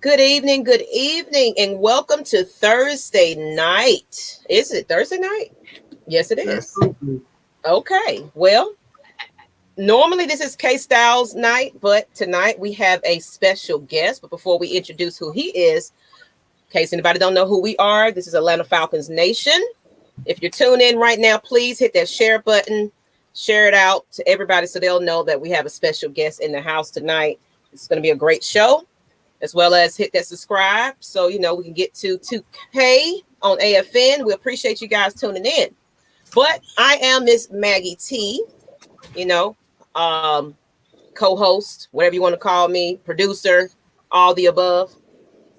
good evening, and welcome to Thursday night. Is it Thursday night? Yes, it That's is. true. Okay, well, normally this is Kstlyz night, but tonight we have a special guest. But before we introduce who he is, in case anybody don't know who we are, this is Atlanta Falcons Nation. If you're tuned in right now, please hit that share button, share it out to everybody so they'll know that we have a special guest in the house tonight. It's going to be a great show, as well as hit that subscribe so we can get to 2K on AFN. We appreciate you guys tuning in. But I am Miss Maggie T, you know, um, co-host, whatever you want to call me, producer, all the above.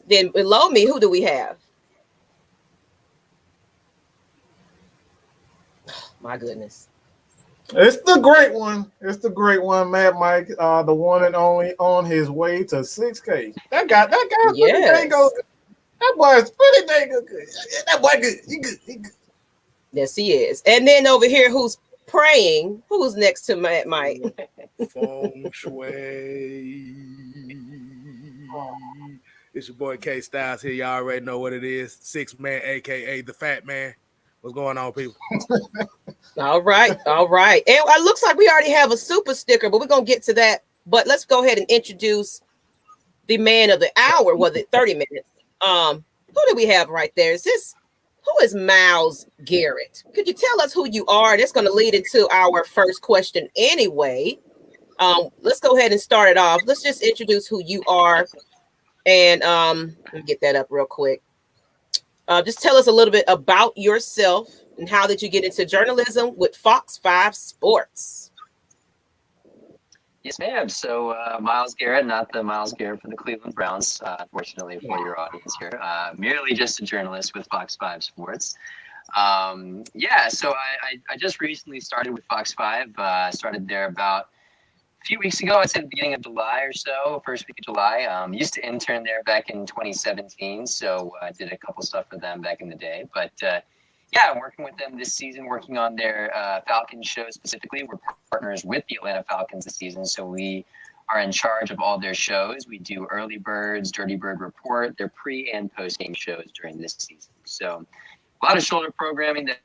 Then below me, who do we have? My goodness. It's the great one. It's the great one, Mad Mike, the one and only on his way to 6K. That guy's pretty dang good. That boy's pretty dang good. That boy good. He good. Yes, he is. And then over here, who's praying? Who's next to Mad Mike? Feng Shui. It's your boy Kstlyz here. Y'all already know what it is. 6-man, aka the Fat Man. What's going on, people? All right. And it looks like we already have a super sticker, but we're gonna get to that. But let's go ahead and introduce the man of the hour. Was it 30 minutes? Who do we have right there? Who is Miles Garrett? Could you tell us who you are? That's going to lead into our first question anyway. Let's go ahead and start it off. Let's just introduce who you are. And let me get that up real quick. Just tell us a little bit about yourself and how did you get into journalism with Fox 5 Sports? Yes, ma'am. So Miles Garrett, not the Miles Garrett for the Cleveland Browns, unfortunately for your audience here. Merely just a journalist with Fox 5 Sports. So I just recently started with Fox 5. Started there about a few weeks ago. I'd say the beginning of July or so, first week of July. Used to intern there back in 2017, so I did a couple stuff for them back in the day. But I'm working with them this season, working on their Falcons show specifically. We're partners with the Atlanta Falcons this season, so we are in charge of all their shows. We do Early Birds, Dirty Bird Report, their pre- and post-game shows during this season. So a lot of shoulder programming that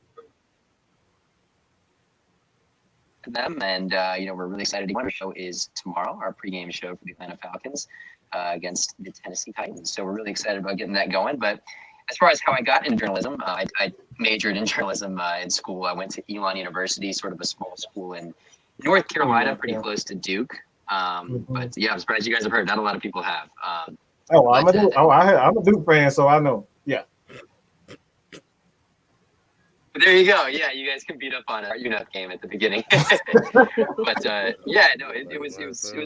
them, and we're really excited. Our show is tomorrow, our pregame show for the Atlanta Falcons against the Tennessee Titans. So we're really excited about getting that going. But as far as how I got into journalism, I majored in journalism in school. I went to Elon University, sort of a small school in North Carolina, pretty close to Duke. But yeah, I'm surprised you guys have heard. Not a lot of people have. I'm a Duke fan, so I know. Yeah. But there you go. Yeah, you guys can beat up on our UNF game at the beginning. But it was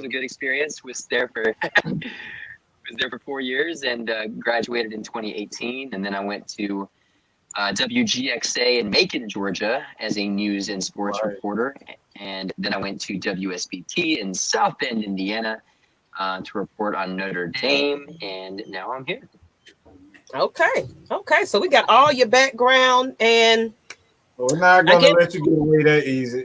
a good experience. Was there for 4 years and graduated in 2018. And then I went to WGXA in Macon, Georgia as a news and sports reporter. And then I went to WSBT in South Bend, Indiana to report on Notre Dame. And now I'm here. Okay. So we got all your background, and we're not going to let you get away that easy.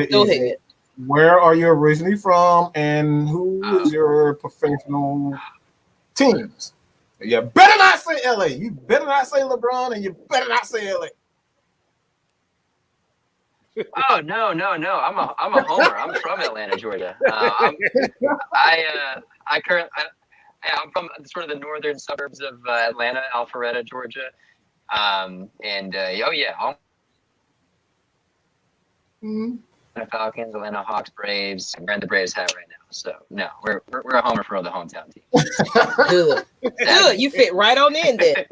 Go ahead. Where are you originally from, and who is your professional teams? You better not say LA. You better not say LeBron, and you better not say LA. Oh no! I'm a homer. I'm from Atlanta, Georgia. I'm from sort of the northern suburbs of Atlanta, Alpharetta, Georgia. Atlanta Falcons, Atlanta Hawks, Braves. I'm wearing the Braves hat right now. So no, we're a homer for the hometown team. Good. You fit right on in there.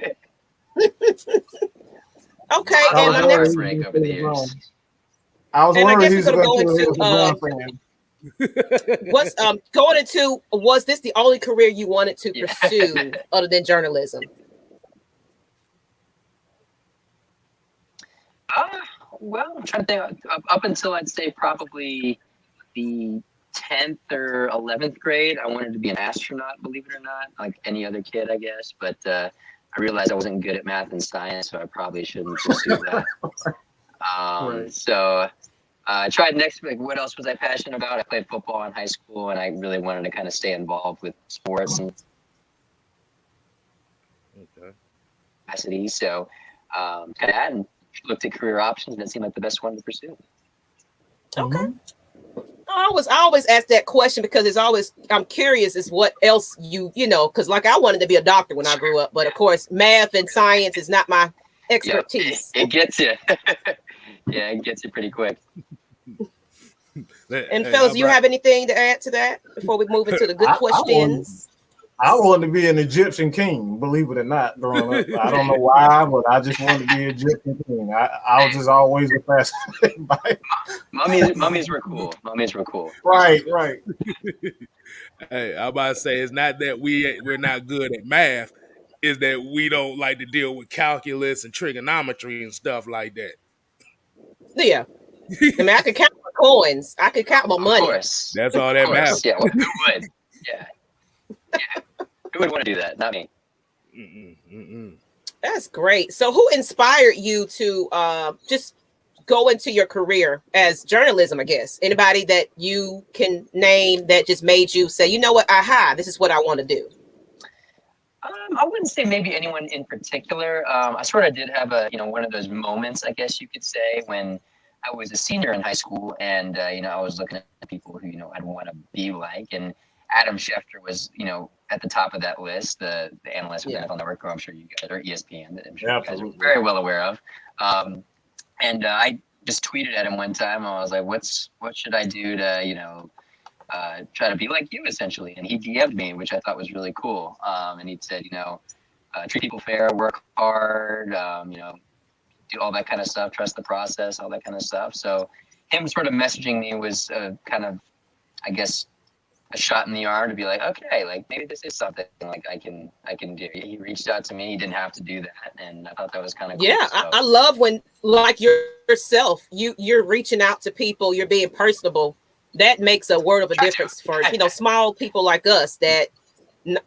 Okay, and my next rank over the years. I was wondering I guess we're going to go into was this the only career you wanted to pursue other than journalism? Well, I'm trying to think. Up until I'd say probably the 10th or 11th grade, I wanted to be an astronaut, believe it or not, like any other kid, I guess. But I realized I wasn't good at math and science, so I probably shouldn't pursue that. So I tried next, like, what else was I passionate about? I played football in high school, and I really wanted to kind of stay involved with sports. And capacity. So kind of had and looked at career options, and it seemed like the best one to pursue. Okay. I always ask that question because I'm curious as what else you know, because like I wanted to be a doctor when I grew up, but of course math and science is not my expertise. It gets you. Yeah, it gets you pretty quick. And fellas, do you have anything to add to that before we move into the good questions? I wanted to be an Egyptian king, believe it or not, growing up. I don't know why, but I just wanted to be an Egyptian king. I was just always fascinated by it. Mummies were cool. Mummies were cool. Right. Hey, I'm about to say it's not that we're not good at math, is that we don't like to deal with calculus and trigonometry and stuff like that. Yeah. I mean, I could count my coins. I could count my money. Of course. That's all that matters. Yeah, well, who would? Yeah. Who would want to do that? Not me. That's great. So who inspired you to just go into your career as journalism, I guess? Anybody that you can name that just made you say, you know what, aha, this is what I want to do? I wouldn't say maybe anyone in particular. I sort of did have one of those moments, I guess you could say, when I was a senior in high school, and I was looking at people who I'd want to be like, and Adam Schefter was at the top of that list, the analyst with the NFL Network, who I'm sure you guys, or ESPN, that I'm sure you guys are very well aware of. And I just tweeted at him one time. I was like, what should I do to try to be like you, essentially? And he DM'd me, which I thought was really cool. And he said, treat people fair, work hard, do all that kind of stuff, trust the process, all that kind of stuff. So him sort of messaging me was kind of, I guess, a shot in the arm to be like, okay, like maybe this is something like I can do. He reached out to me. He didn't have to do that, and I thought that was kind of cool. Yeah, so. I love when, like yourself, you're reaching out to people, you're being personable. That makes a world of a difference for small people like us that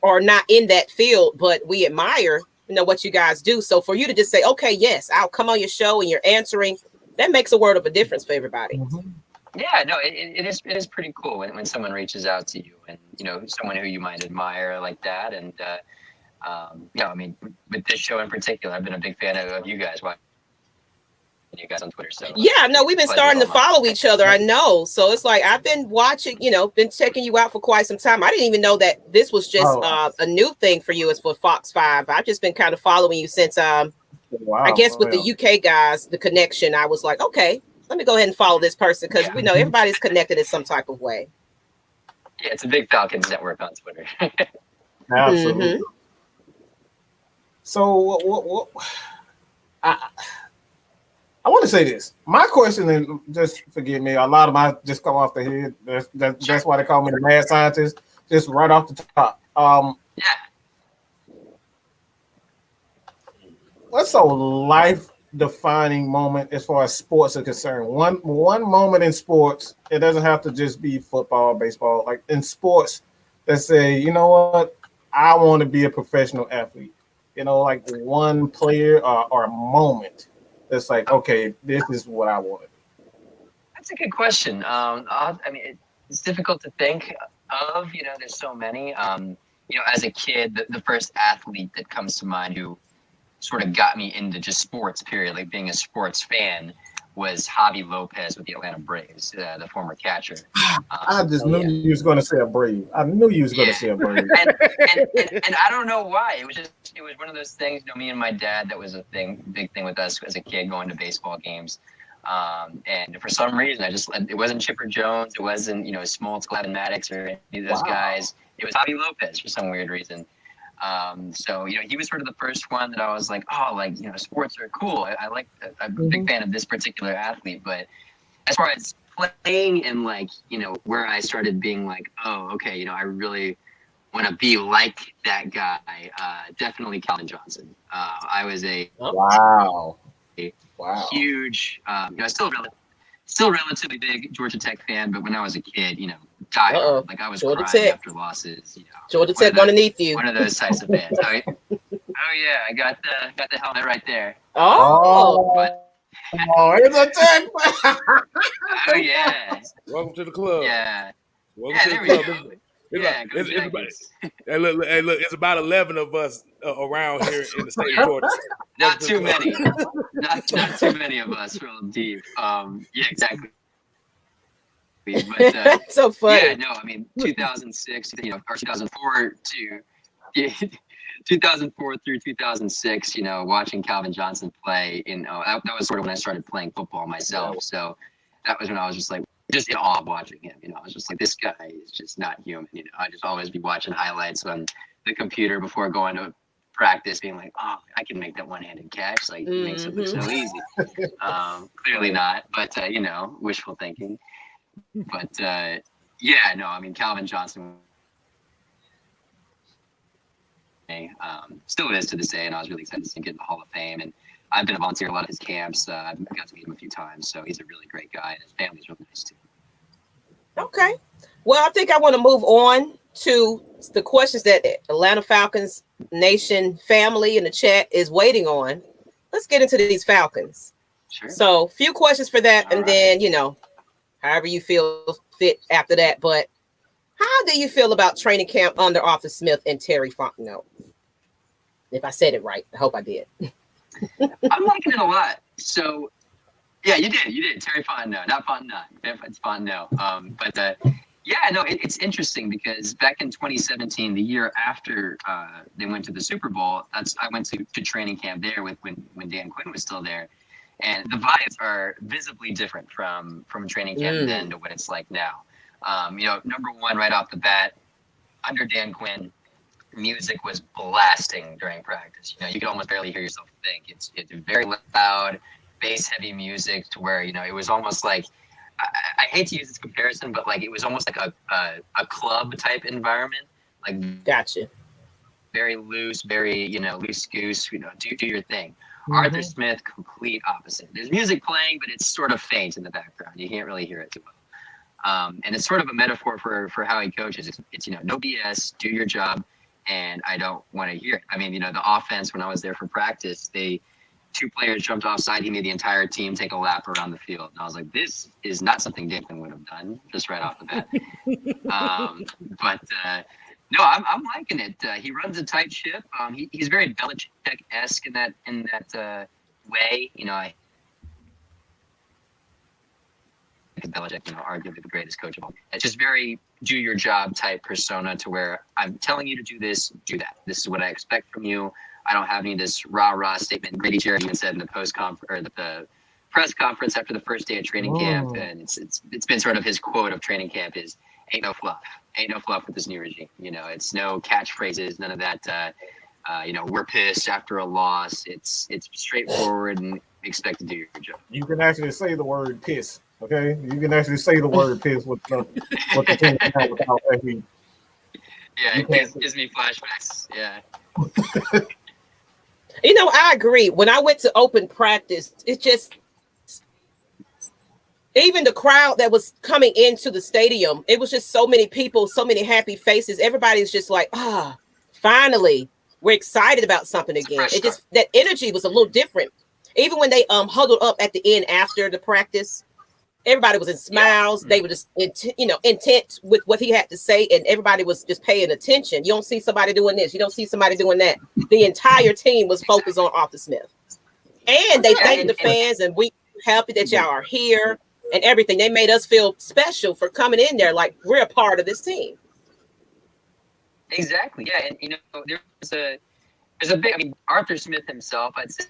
are not in that field, but we admire what you guys do. So for you to just say, okay, yes, I'll come on your show and you're answering, that makes a world of a difference for everybody. Mm-hmm. Yeah, no, it is pretty cool when someone reaches out to you and someone who you might admire like that. And I mean, with this show in particular, I've been a big fan of you guys. Watching you guys on Twitter. So yeah, no, we've been starting to follow each other. I know. So it's like I've been watching, been checking you out for quite some time. I didn't even know that this was just a new thing for you as for Fox 5. I've just been kind of following you since I guess with the UK guys, the connection. I was like, okay, let me go ahead and follow this person because we know everybody's connected in some type of way. Yeah, it's a big Falcons network on Twitter. Absolutely. Mm-hmm. So what I want to say this. My question, and just forgive me, a lot of my just come off the head. That's why they call me the mad scientist. Just right off the top. What's a life-defining moment as far as sports are concerned? One moment in sports. It doesn't have to just be football, baseball. Like in sports, that say, you know what, I want to be a professional athlete. Like one player or a moment. It's like, okay, this is what I wanted. That's a good question. I mean, it's difficult to think of. There's so many. As a kid, the first athlete that comes to mind who sort of got me into just sports, period, like being a sports fan, was Javi Lopez with the Atlanta Braves, the former catcher. I just knew you was going to say a Brave. I knew you was going to say a Brave. and I don't know why. It was one of those things, me and my dad, that was a big thing with us as a kid going to baseball games. And for some reason, it wasn't Chipper Jones. It wasn't, Smoltz, Glavin Maddox, or any of those guys. It was Javi Lopez for some weird reason. So he was sort of the first one that I was like, sports are cool. I'm a big fan of this particular athlete. But as far as playing and where I started being like, oh, okay, I really want to be like that guy. Definitely Calvin Johnson. I was a huge, still relatively big Georgia Tech fan, but when I was a kid, diehard. Like I was Georgia crying Tech. After losses. Georgia Tech underneath you. One of those types of fans. Oh yeah, I got the helmet right there. It's a Tech. Oh yeah. Welcome to the club. Yeah. Welcome to the club. It's about 11 of us around here in the state of Georgia. Not too many. Not too many of us roll deep. Yeah, exactly. But so funny. Yeah, no, I mean 2006, or 2004 to 2004 through 2006, watching Calvin Johnson play that was sort of when I started playing football myself. So that was when I was just in awe of watching him. I was just like, this guy is just not human. I just always be watching highlights on the computer before going to practice, being like, oh, I can make that one-handed catch. Like, it makes it look so easy. Clearly not, but wishful thinking. But yeah, no, I mean, Calvin Johnson still is to this day, and I was really excited to see him get in the Hall of Fame. And I've been a volunteer at a lot of his camps. I've got to meet him a few times, so he's a really great guy, and his family's really nice too. Okay. Well, I think I want to move on to the questions that Atlanta Falcons Nation family in the chat is waiting on. Let's get into these Falcons. Sure. So, few questions for that, and then, however you feel fit after that. But how do you feel about training camp under Arthur Smith and Terry Fontenot? If I said it right, I hope I did. I'm liking it a lot. So, yeah, you did. Terry Fontenot, not Fontenot. It's Fontenot. But yeah, no, it's interesting because back in 2017, the year after they went to the Super Bowl, I went to training camp there when Dan Quinn was still there. And the vibes are visibly different from training camp then to what it's like now. Number one, right off the bat, under Dan Quinn, music was blasting during practice. You could almost barely hear yourself think. It's very loud, bass-heavy music to where, it was almost like, I hate to use this comparison, but it was almost like a club-type environment. Gotcha. Very loose, very, loose goose, do your thing. Arthur Smith, complete opposite. There's music playing, but it's sort of faint in the background. You can't really hear it too well. And it's sort of a metaphor for how he coaches. It's no BS, do your job, and I don't want to hear it. I mean, the offense, when I was there for practice, 2 players jumped offside. He made the entire team take a lap around the field. And I was like, this is not something Dinkley would have done, just right off the bat. No, I'm liking it. He runs a tight ship. He's very Belichick-esque in that way. Belichick, arguably the greatest coach of all. It's just very do your job type persona to where I'm telling you to do this, do that. This is what I expect from you. I don't have any of this rah-rah statement. Grady Jarrett even said in the the press conference after the first day of training camp, and it's been sort of his quote of training camp is, ain't no fluff with this new regime. It's no catchphrases, none of that. We're pissed after a loss. It's straightforward and expect to do your job. You can actually say the word piss. Okay, you can actually say the word piss with the team without any. Yeah, it gives me flashbacks. Yeah. I agree. When I went to open practice, it's just even the crowd that was coming into the stadium, it was just so many people, so many happy faces. Everybody's just like, finally, we're excited about something again. It just, that energy was a little different. Even when they huddled up at the end after the practice, everybody was in smiles. Yeah. They were just, intent with what he had to say, and everybody was just paying attention. You don't see somebody doing this. You don't see somebody doing that. The entire team was focused on Arthur Smith. And they thanked the fans, and we happy that y'all are here and everything. They made us feel special for coming in there like we're a part of this team. Exactly. Yeah. And, there's a big, Arthur Smith himself, I'd say,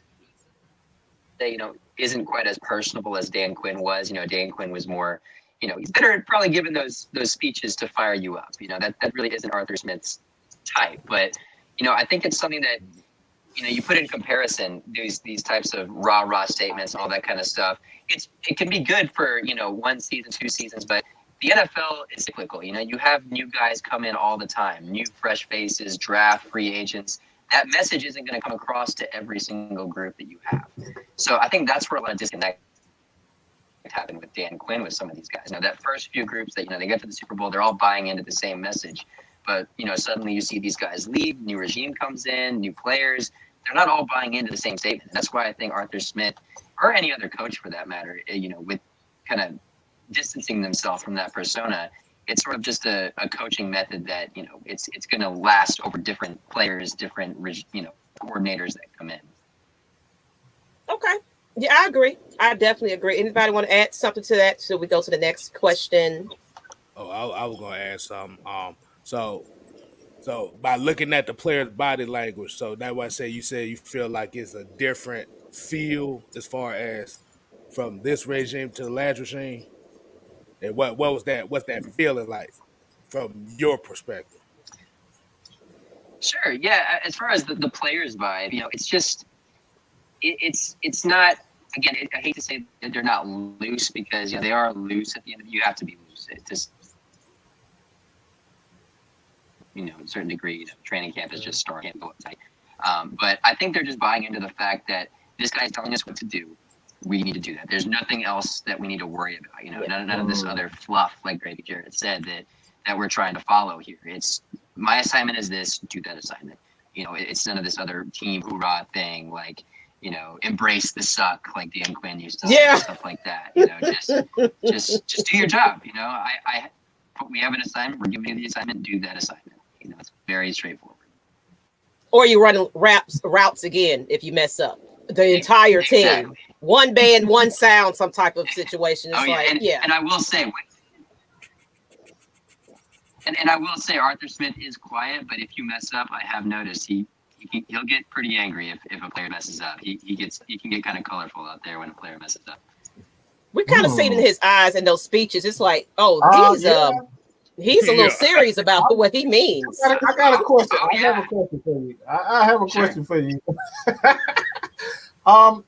isn't quite as personable as Dan Quinn was. Dan Quinn was more, he's better at probably giving those speeches to fire you up. That really isn't Arthur Smith's type. But, I think it's something that, you put in comparison these types of rah-rah statements, all that kind of stuff. It can be good for, 1 season, 2 seasons, but the NFL is cyclical. You have new guys come in all the time, new fresh faces, draft, free agents. That message isn't going to come across to every single group that you have. So I think that's where a lot of disconnect happened with Dan Quinn with some of these guys. Now, that first few groups that, they get to the Super Bowl, they're all buying into the same message. But, suddenly you see these guys leave, new regime comes in, new players. They're not all buying into the same statement. And that's why I think Arthur Smith, or any other coach for that matter, with kind of distancing themselves from that persona, it's sort of just a coaching method that, it's going to last over different players, different, coordinators that come in. Okay. Yeah, I agree. I definitely agree. Anybody want to add something to that? So we go to the next question. Oh, I was gonna ask something. So by looking at the player's body language, so that's why I say you said you feel like it's a different feel as far as from this regime to the last regime. And what was that? What's that feeling like from your perspective? Sure. Yeah. As far as the players vibe, it's just, it's not, again, I hate to say that they're not loose, because they are loose at the end of it. You have to be loose. It just, a certain degree, training camp is just starting to go uptight. But I think they're just buying into the fact that this guy's telling us what to do. We need to do that. There's nothing else that we need to worry about. None of this other fluff, like Garrett said, that we're trying to follow here. It's my assignment is this, do that assignment. It's none of this other team hoorah thing, like, embrace the suck, like Dan Quinn used to say, stuff like that. Just do your job. We have an assignment. We're giving you the assignment. Do that assignment. It's very straightforward. Or you run routes again if you mess up. The entire team, one band, one sound, some type of situation. It's and I will say, and I will say, Arthur Smith is quiet, but if you mess up, I have noticed he'll get pretty angry if a player messes up. He can get kind of colorful out there when a player messes up. We kind of see it in his eyes and those speeches. It's like, he's a little serious about what he means. I got a question. I have a question for you. I have a question for you.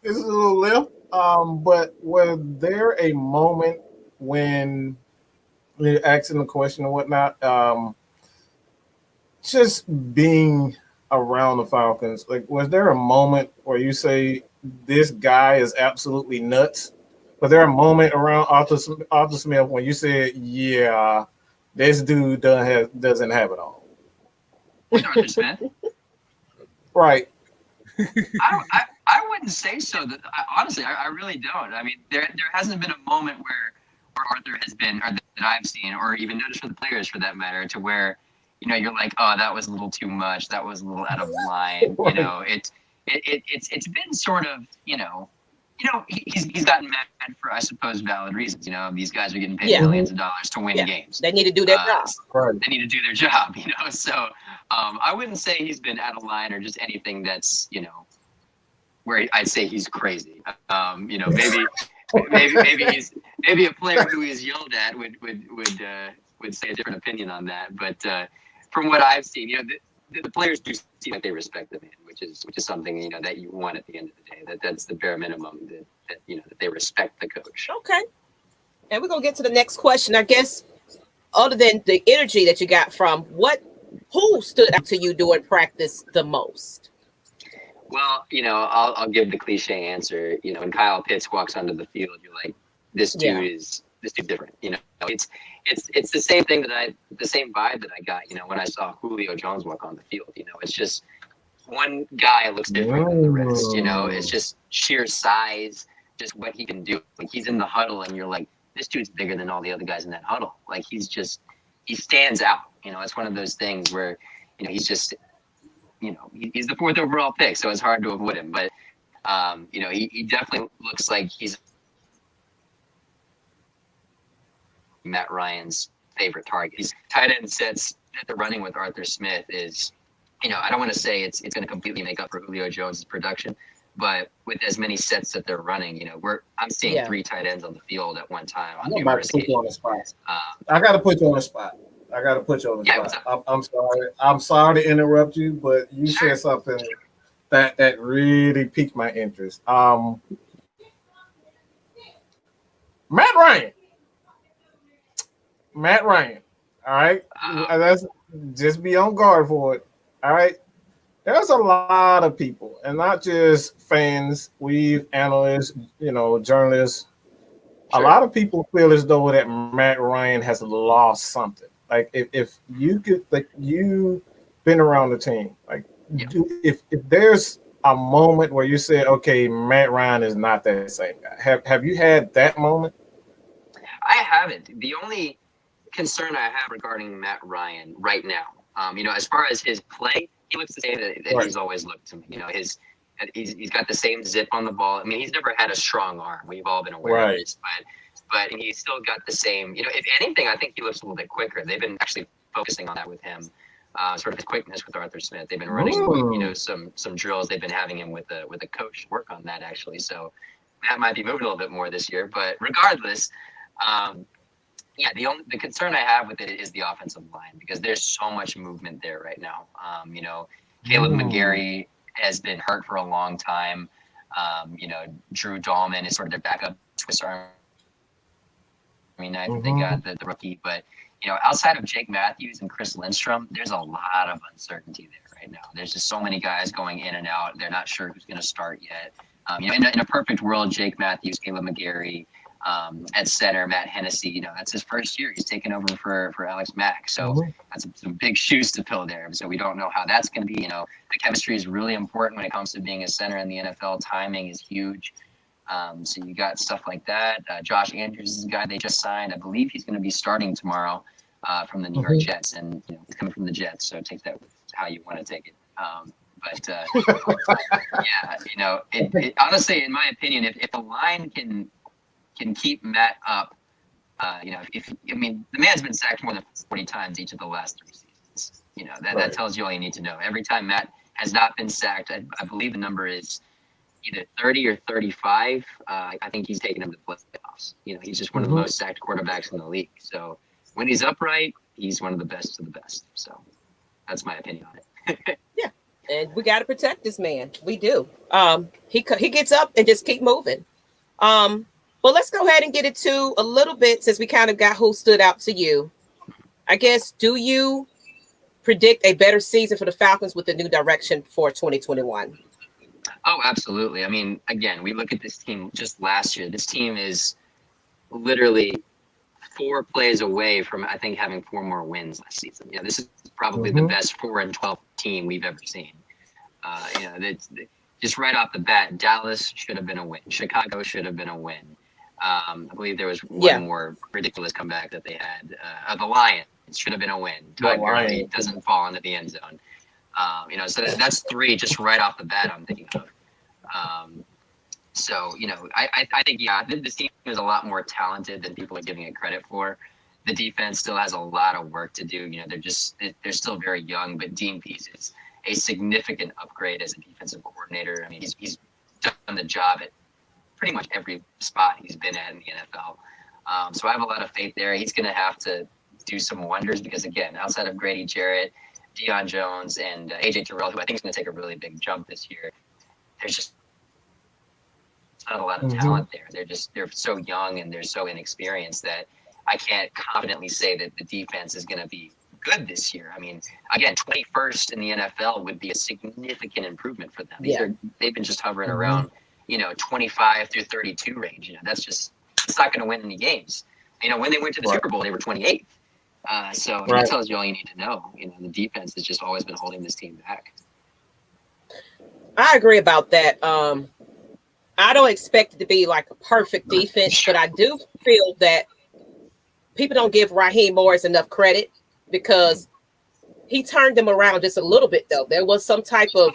This is a little lift. But was there a moment when you're asking the question and whatnot, just being around the Falcons, like, was there a moment where you say this guy is absolutely nuts? Was there a moment around Arthur Smith when you said, yeah, this dude doesn't have it all? Arthur Smith? Right. I wouldn't say so. Honestly, I really don't. I mean, there hasn't been a moment where Arthur has been, or that I've seen, or even noticed for the players for that matter, to where, you're like, oh, that was a little too much. That was a little out of line. It's been sort of, he's gotten mad for, I suppose, valid reasons. These guys are getting paid millions of dollars to win games. They need to do their job. They need to do their job, So I wouldn't say he's been out of line or just anything that's, where I'd say he's crazy. Maybe a player who is yelled at would say a different opinion on that. But from what I've seen, the players do seem like they respect the man, which is something that you want at the end of the day. That's the bare minimum, that they respect the coach. Okay, and we're gonna get to the next question. I guess, other than the energy that you got from who stood out to you during practice the most? Well, I'll give the cliche answer. When Kyle Pitts walks onto the field, you're like, this dude's different. It's the same thing the same vibe that I got, when I saw Julio Jones walk on the field. It's just one guy looks different than the rest. It's just sheer size, just what he can do. Like, he's in the huddle, and you're like, this dude's bigger than all the other guys in that huddle. Like, he stands out. It's one of those things where, he's just, he's the 4th overall pick, so it's hard to avoid him. But, he definitely looks like he's Matt Ryan's favorite target. These tight end sets that they're running with Arthur Smith is, I don't want to say it's going to completely make up for Julio Jones' production, but with as many sets that they're running, I'm seeing 3 tight ends on the field at one time on numerous occasions. I got to put you on the spot. I'm sorry. I'm sorry to interrupt you, but you said something that really piqued my interest. Matt Ryan. All right. That's just be on guard for it. All right. There's a lot of people, and not just fans, analysts, journalists. Sure. A lot of people feel as though that Matt Ryan has lost something. Like, if you could, like, you've been around the team, like, if there's a moment where you say, okay, Matt Ryan is not that same guy. Have you had that moment? I haven't. concern I have regarding Matt Ryan right now. As far as his play, he looks the same that he's always looked to me. He's got the same zip on the ball. I mean, he's never had a strong arm. We've all been aware of this, but he's still got the same. If anything, I think he looks a little bit quicker. They've been actually focusing on that with him, sort of his quickness with Arthur Smith. They've been running, some drills. They've been having him with a coach work on that actually. So that might be moving a little bit more this year. But regardless, the concern I have with it is the offensive line because there's so much movement there right now. Caleb McGarry has been hurt for a long time. Drew Dahlman is sort of their backup Swiss Army knife. They got the rookie, but outside of Jake Matthews and Chris Lindstrom, there's a lot of uncertainty there right now. There's just so many guys going in and out. They're not sure who's going to start yet. In a perfect world, Jake Matthews, Caleb McGarry, at center, Matt Hennessy, that's his first year. He's taken over for Alex Mack. So that's some big shoes to fill there. So we don't know how that's going to be. The chemistry is really important when it comes to being a center in the NFL. Timing is huge. So you got stuff like that. Josh Andrews is a guy they just signed. I believe he's going to be starting tomorrow from the New York Jets. And he's coming from the Jets. So take that how you want to take it. Honestly, in my opinion, if the line can keep Matt up, the man's been sacked more than 40 times each of the last 3 seasons. That tells you all you need to know. Every time Matt has not been sacked, I believe the number is either 30 or 35. I think he's taken him to playoffs. He's just one of the most sacked quarterbacks in the league. So when he's upright, he's one of the best of the best. So that's my opinion on it. Yeah. And we got to protect this man. We do. He gets up and just keep moving. Well, let's go ahead and get into a little bit since we kind of got who stood out to you. I guess, do you predict a better season for the Falcons with the new direction for 2021? Oh, absolutely. I mean, again, we look at this team just last year. This team is literally 4 plays away from, I think, having 4 more wins last season. This is probably the best 4-12 team we've ever seen. Just right off the bat, Dallas should have been a win. Chicago should have been a win. I believe there was one more ridiculous comeback that they had. The Lions should have been a win. Todd Gurley doesn't fall into the end zone. So that's 3 just right off the bat I'm thinking of. I think, this team is a lot more talented than people are giving it credit for. The defense still has a lot of work to do. They're still very young, but Dean Pease is a significant upgrade as a defensive coordinator. I mean, he's done the job at pretty much every spot he's been at in the NFL. So I have a lot of faith there. He's going to have to do some wonders because, again, outside of Grady Jarrett, Deion Jones, and A.J. Terrell, who I think is going to take a really big jump this year, there's just not a lot of talent there. They're so young and they're so inexperienced that I can't confidently say that the defense is going to be good this year. I mean, again, 21st in the NFL would be a significant improvement for them. They've been just hovering around, 25 through 32 range. It's not going to win any games. When they went to the Super Bowl, they were 28th. That tells you all you need to know. The defense has just always been holding this team back. I agree about that. I don't expect it to be like a perfect defense, but I do feel that people don't give Raheem Morris enough credit because he turned them around just a little bit, though. There was some type of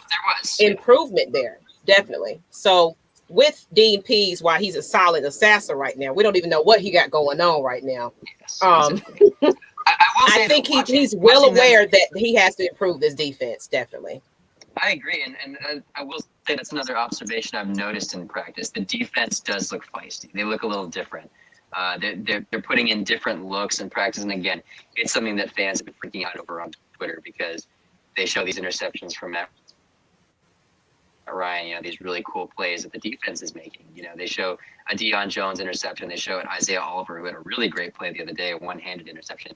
improvement there, definitely. So with Dean Pease, while he's a solid assassin right now, we don't even know what he got going on right now. Yes, I think he's well aware that he has to improve this defense, definitely. I agree, and I will say that's another observation I've noticed in practice. The defense does look feisty. They look a little different. They're putting in different looks in practice, and again, it's something that fans have been freaking out over on Twitter because they show these interceptions from Matt Ryan, these really cool plays that the defense is making. They show a Deion Jones interception. They show an Isaiah Oliver who had a really great play the other day, a one-handed interception.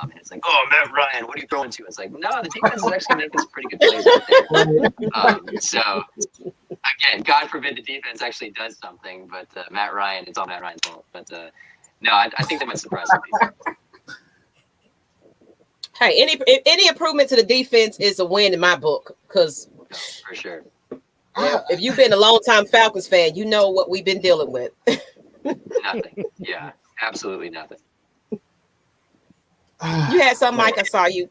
And it's like, oh, Matt Ryan, what are you throwing to? It's like, no, the defense is actually making some pretty good plays out there. So, again, God forbid the defense actually does something, but Matt Ryan, it's all Matt Ryan's fault. But no, I think they might surprise some people. Hey, any improvement to the defense is a win in my book because for sure. If you've been a long-time Falcons fan, you know what we've been dealing with. Nothing. Yeah, absolutely nothing. You had some, Mike. I saw you.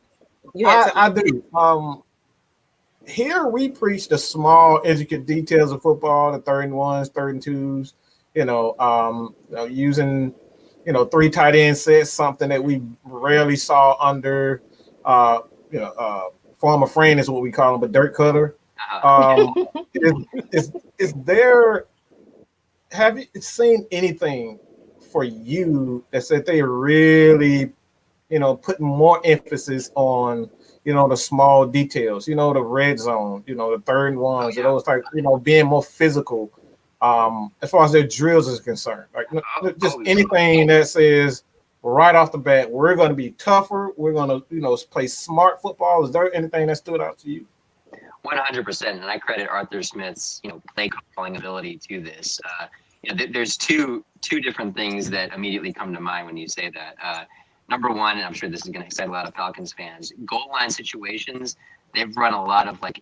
You had something. I do. Here we preach the small, intricate details of football, the 3-and-1s, 3-and-2s. Using 3 tight end sets, something that we rarely saw under former friend is what we call him, a dirt cutter. Is there? Have you seen anything for you that said they really, putting more emphasis on, the small details, the red zone, the 3rd-and-1s, those type, being more physical, as far as their drills is concerned, like just anything that says right off the bat, we're going to be tougher. We're going to, play smart football. Is there anything that stood out to you? 100%, and I credit Arthur Smith's play calling ability to this. There's two different things that immediately come to mind when you say that. Number one, and I'm sure this is going to excite a lot of Falcons fans, goal line situations. They've run a lot of I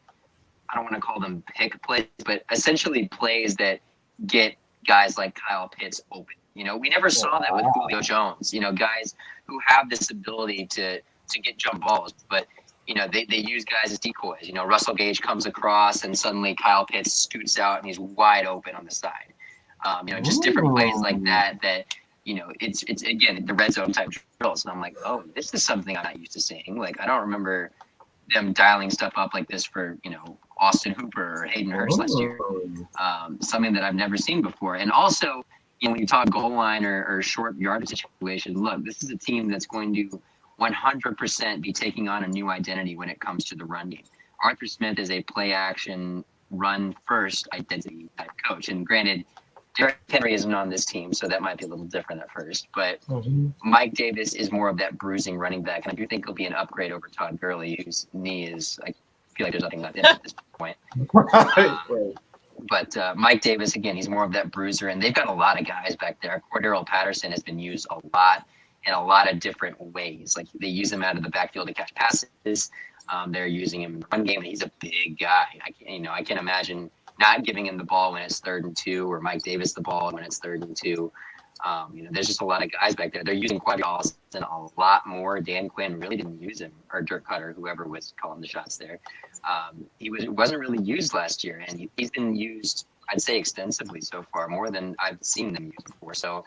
don't want to call them pick plays, but essentially plays that get guys like Kyle Pitts open. We never saw that with Julio Jones. Guys who have this ability to get jump balls, but they use guys as decoys. Russell Gage comes across and suddenly Kyle Pitts scoots out and he's wide open on the side. Just different plays like that. It's again the red zone type drills, and I'm like, oh, this is something I'm not used to seeing. I don't remember them dialing stuff up like this for Austin Hooper or Hayden Hurst last year. Something that I've never seen before. And also, when you talk goal line or short yardage situation, look, this is a team that's going to 100% be taking on a new identity when it comes to the run game. Arthur Smith is a play action run first identity type coach, and granted, Derrick Henry isn't on this team, so that might be a little different at first. But Mike Davis is more of that bruising running back, and I do think he'll be an upgrade over Todd Gurley, whose knee is, I feel like there's nothing left in at this point. But Mike Davis, again, he's more of that bruiser, and they've got a lot of guys back there. Cordero Patterson has been used a lot in a lot of different ways. They use him out of the backfield to catch passes. They're using him in the run game, and he's a big guy. I can imagine not giving him the ball when it's 3rd and 2, or Mike Davis the ball when it's 3rd and 2. There's just a lot of guys back there. They're using Quadri Austin a lot more. Dan Quinn really didn't use him, or Dirk Cutter, whoever was calling the shots there. He wasn't really used last year, and he's been used, I'd say, extensively so far, more than I've seen them used before. So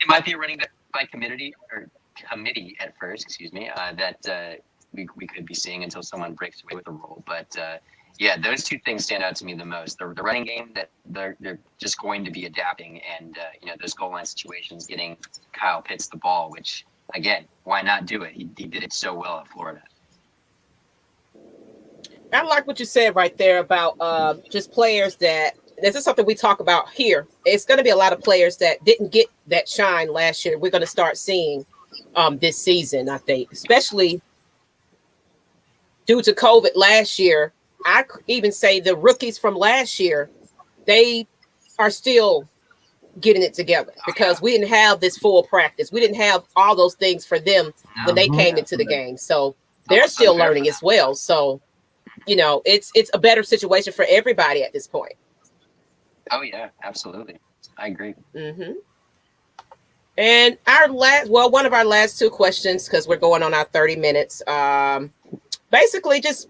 it might be a running back by committee at first, that we could be seeing until someone breaks away with a role. But yeah, those two things stand out to me the most. The running game that they're just going to be adapting, and those goal line situations, getting Kyle Pitts the ball, which again, why not do it? He did it so well at Florida. I like what you said right there about just players that this is something we talk about here. It's going to be a lot of players that didn't get that shine last year. We're going to start seeing this season, I think, especially due to COVID last year. I even say the rookies from last year, they are still getting it together because we didn't have this full practice. We didn't have all those things for them when they came into the game. So they're still learning as well. So, it's a better situation for everybody at this point. Oh, yeah, absolutely. I agree. Mm-hmm. And one of our last two questions, because we're going on our 30 minutes, basically just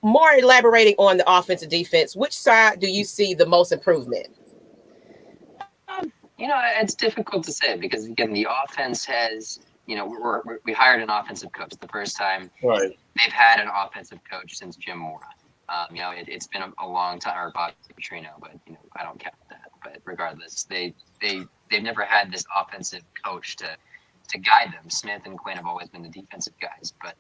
more elaborating on the offensive defense. Which side do you see the most improvement? It's difficult to say because, again, the offense has, we hired an offensive coach the first time. Right. They've had an offensive coach since Jim Mora. It's been a long time, or Bob Petrino, but I don't count that. But regardless, they've never had this offensive coach to guide them. Smith and Quinn have always been the defensive guys. But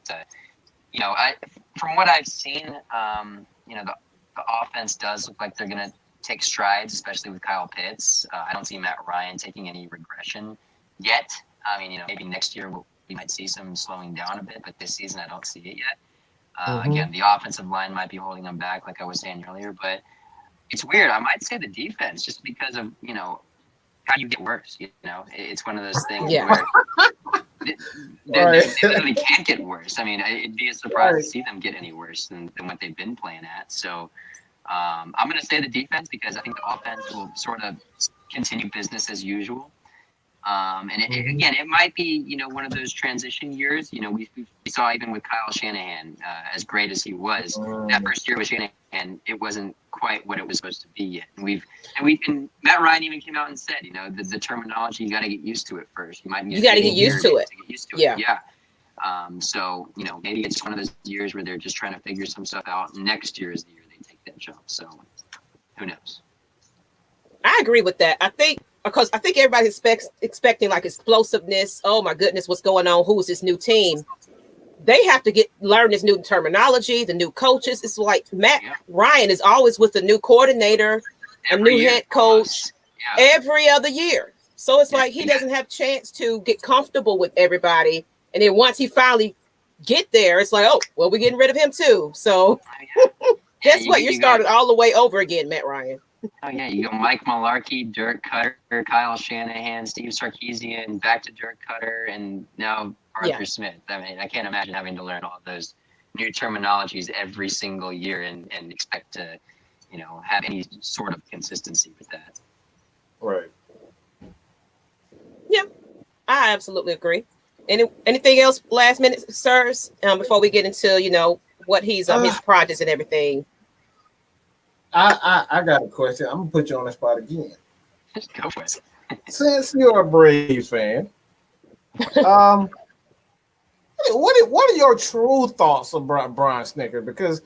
from what I've seen, the offense does look like they're going to take strides, especially with Kyle Pitts. I don't see Matt Ryan taking any regression yet. Maybe next year we might see some slowing down a bit, but this season I don't see it yet. Again, the offensive line might be holding them back, like I was saying earlier, but it's weird. I might say the defense, just because of, how you get worse. It's one of those things where they literally can't get worse. It'd be a surprise to see them get any worse than what they've been playing at. So I'm going to say the defense because I think the offense will sort of continue business as usual. Again, it might be, one of those transition years. We saw even with Kyle Shanahan, as great as he was, that first year with Shanahan, it wasn't quite what it was supposed to be yet. And Matt Ryan even came out and said, the terminology, you got to get used to it first. You got to get used to it. Yeah. So, maybe it's one of those years where they're just trying to figure some stuff out. Next year is the year they take that jump. So who knows? I agree with that. Because I think everybody's expecting like explosiveness. Oh my goodness, what's going on? Who is this new team? They have to learn this new terminology, the new coaches. It's like Matt Ryan is always with a new coordinator, a new head coach every other year. So it's like he doesn't have a chance to get comfortable with everybody. And then once he finally get there, it's like, oh, well, we're getting rid of him too. So guess what? You started all the way over again, Matt Ryan. Oh, yeah, you go Mike Mularkey, Dirk Cutter, Kyle Shanahan, Steve Sarkisian, back to Dirk Cutter, and now Arthur Smith. I mean, I can't imagine having to learn all those new terminologies every single year and expect to, have any sort of consistency with that. Right. Yeah, I absolutely agree. Anything else last minute, sirs, before we get into, what he's his projects and everything? I got a question. I'm gonna put you on the spot again. Go for it. Since you're a Braves fan, what are your true thoughts about Brian Snitker? Because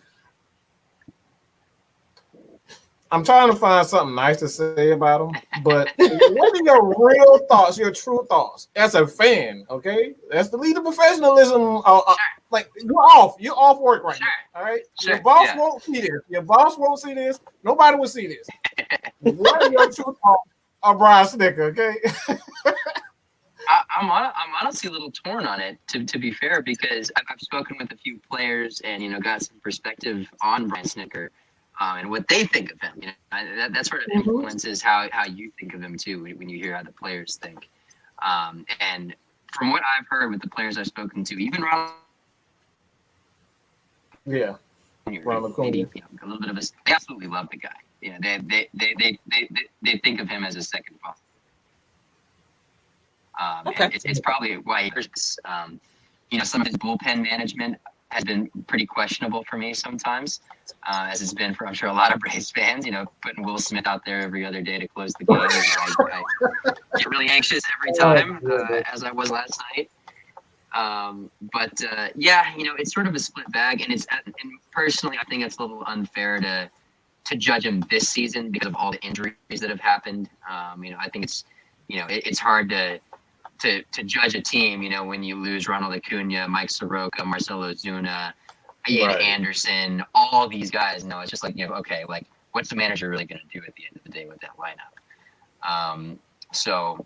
I'm trying to find something nice to say about him, but what are your real thoughts, your true thoughts as a fan? Okay, that's the lead of professionalism. Like you're off work right now. All right, your boss won't see this. Your boss won't see this. Nobody will see this. What are your true thoughts of Brian Snitker? Okay. I'm honestly a little torn on it, to be fair, because I've spoken with a few players and got some perspective on Brian Snitker. And what they think of him, that sort of influences how you think of him too when you hear how the players think. And from what I've heard with the players I've spoken to, even Ronald, maybe, a little bit of they absolutely love the guy. They think of him as a second father. And it's probably why some of his bullpen management has been pretty questionable for me sometimes, as it's been for, I'm sure, a lot of Braves fans, putting Will Smith out there every other day to close the game. I get really anxious every time, as I was last night. It's sort of a split bag, and personally, I think it's a little unfair to judge him this season because of all the injuries that have happened. I think it's hard to judge a team, when you lose Ronald Acuna, Mike Soroka, Marcelo Ozuna, Ian Anderson, all these guys. No, it's just like, okay, like what's the manager really going to do at the end of the day with that lineup? So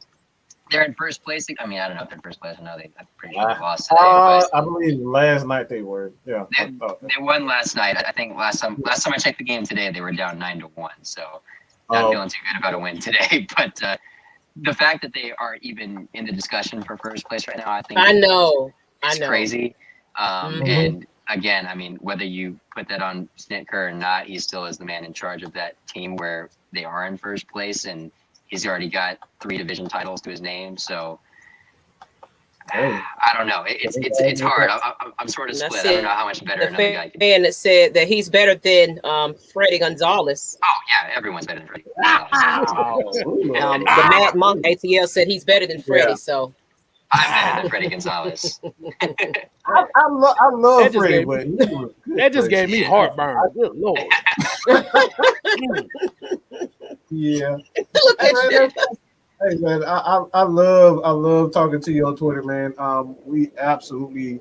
they're in first place. I mean, I don't know if they're in first place. I know I'm pretty sure they lost today. I believe last night they were. Yeah, they won last night. I think last time I checked the game today, they were down 9-1. So not feeling too good about a win today, but. The fact that they are even in the discussion for first place right now, I think it's crazy. And again, I mean, whether you put that on Snitker or not, he still is the man in charge of that team where they are in first place, and he's already got 3 division titles to his name. So I don't know. It's hard. I'm sort of split. I don't know how much better another guy can be. And that said that he's better than Freddie Gonzalez. Oh yeah, everyone's better than Freddie Gonzalez. The Mad Monk ATL said he's better than Freddie. So I'm better than Freddie Gonzalez. I love Freddie, but that just gave me heartburn. Good Lord. Yeah. Look at you. Hey man, I love talking to you on Twitter, man. We absolutely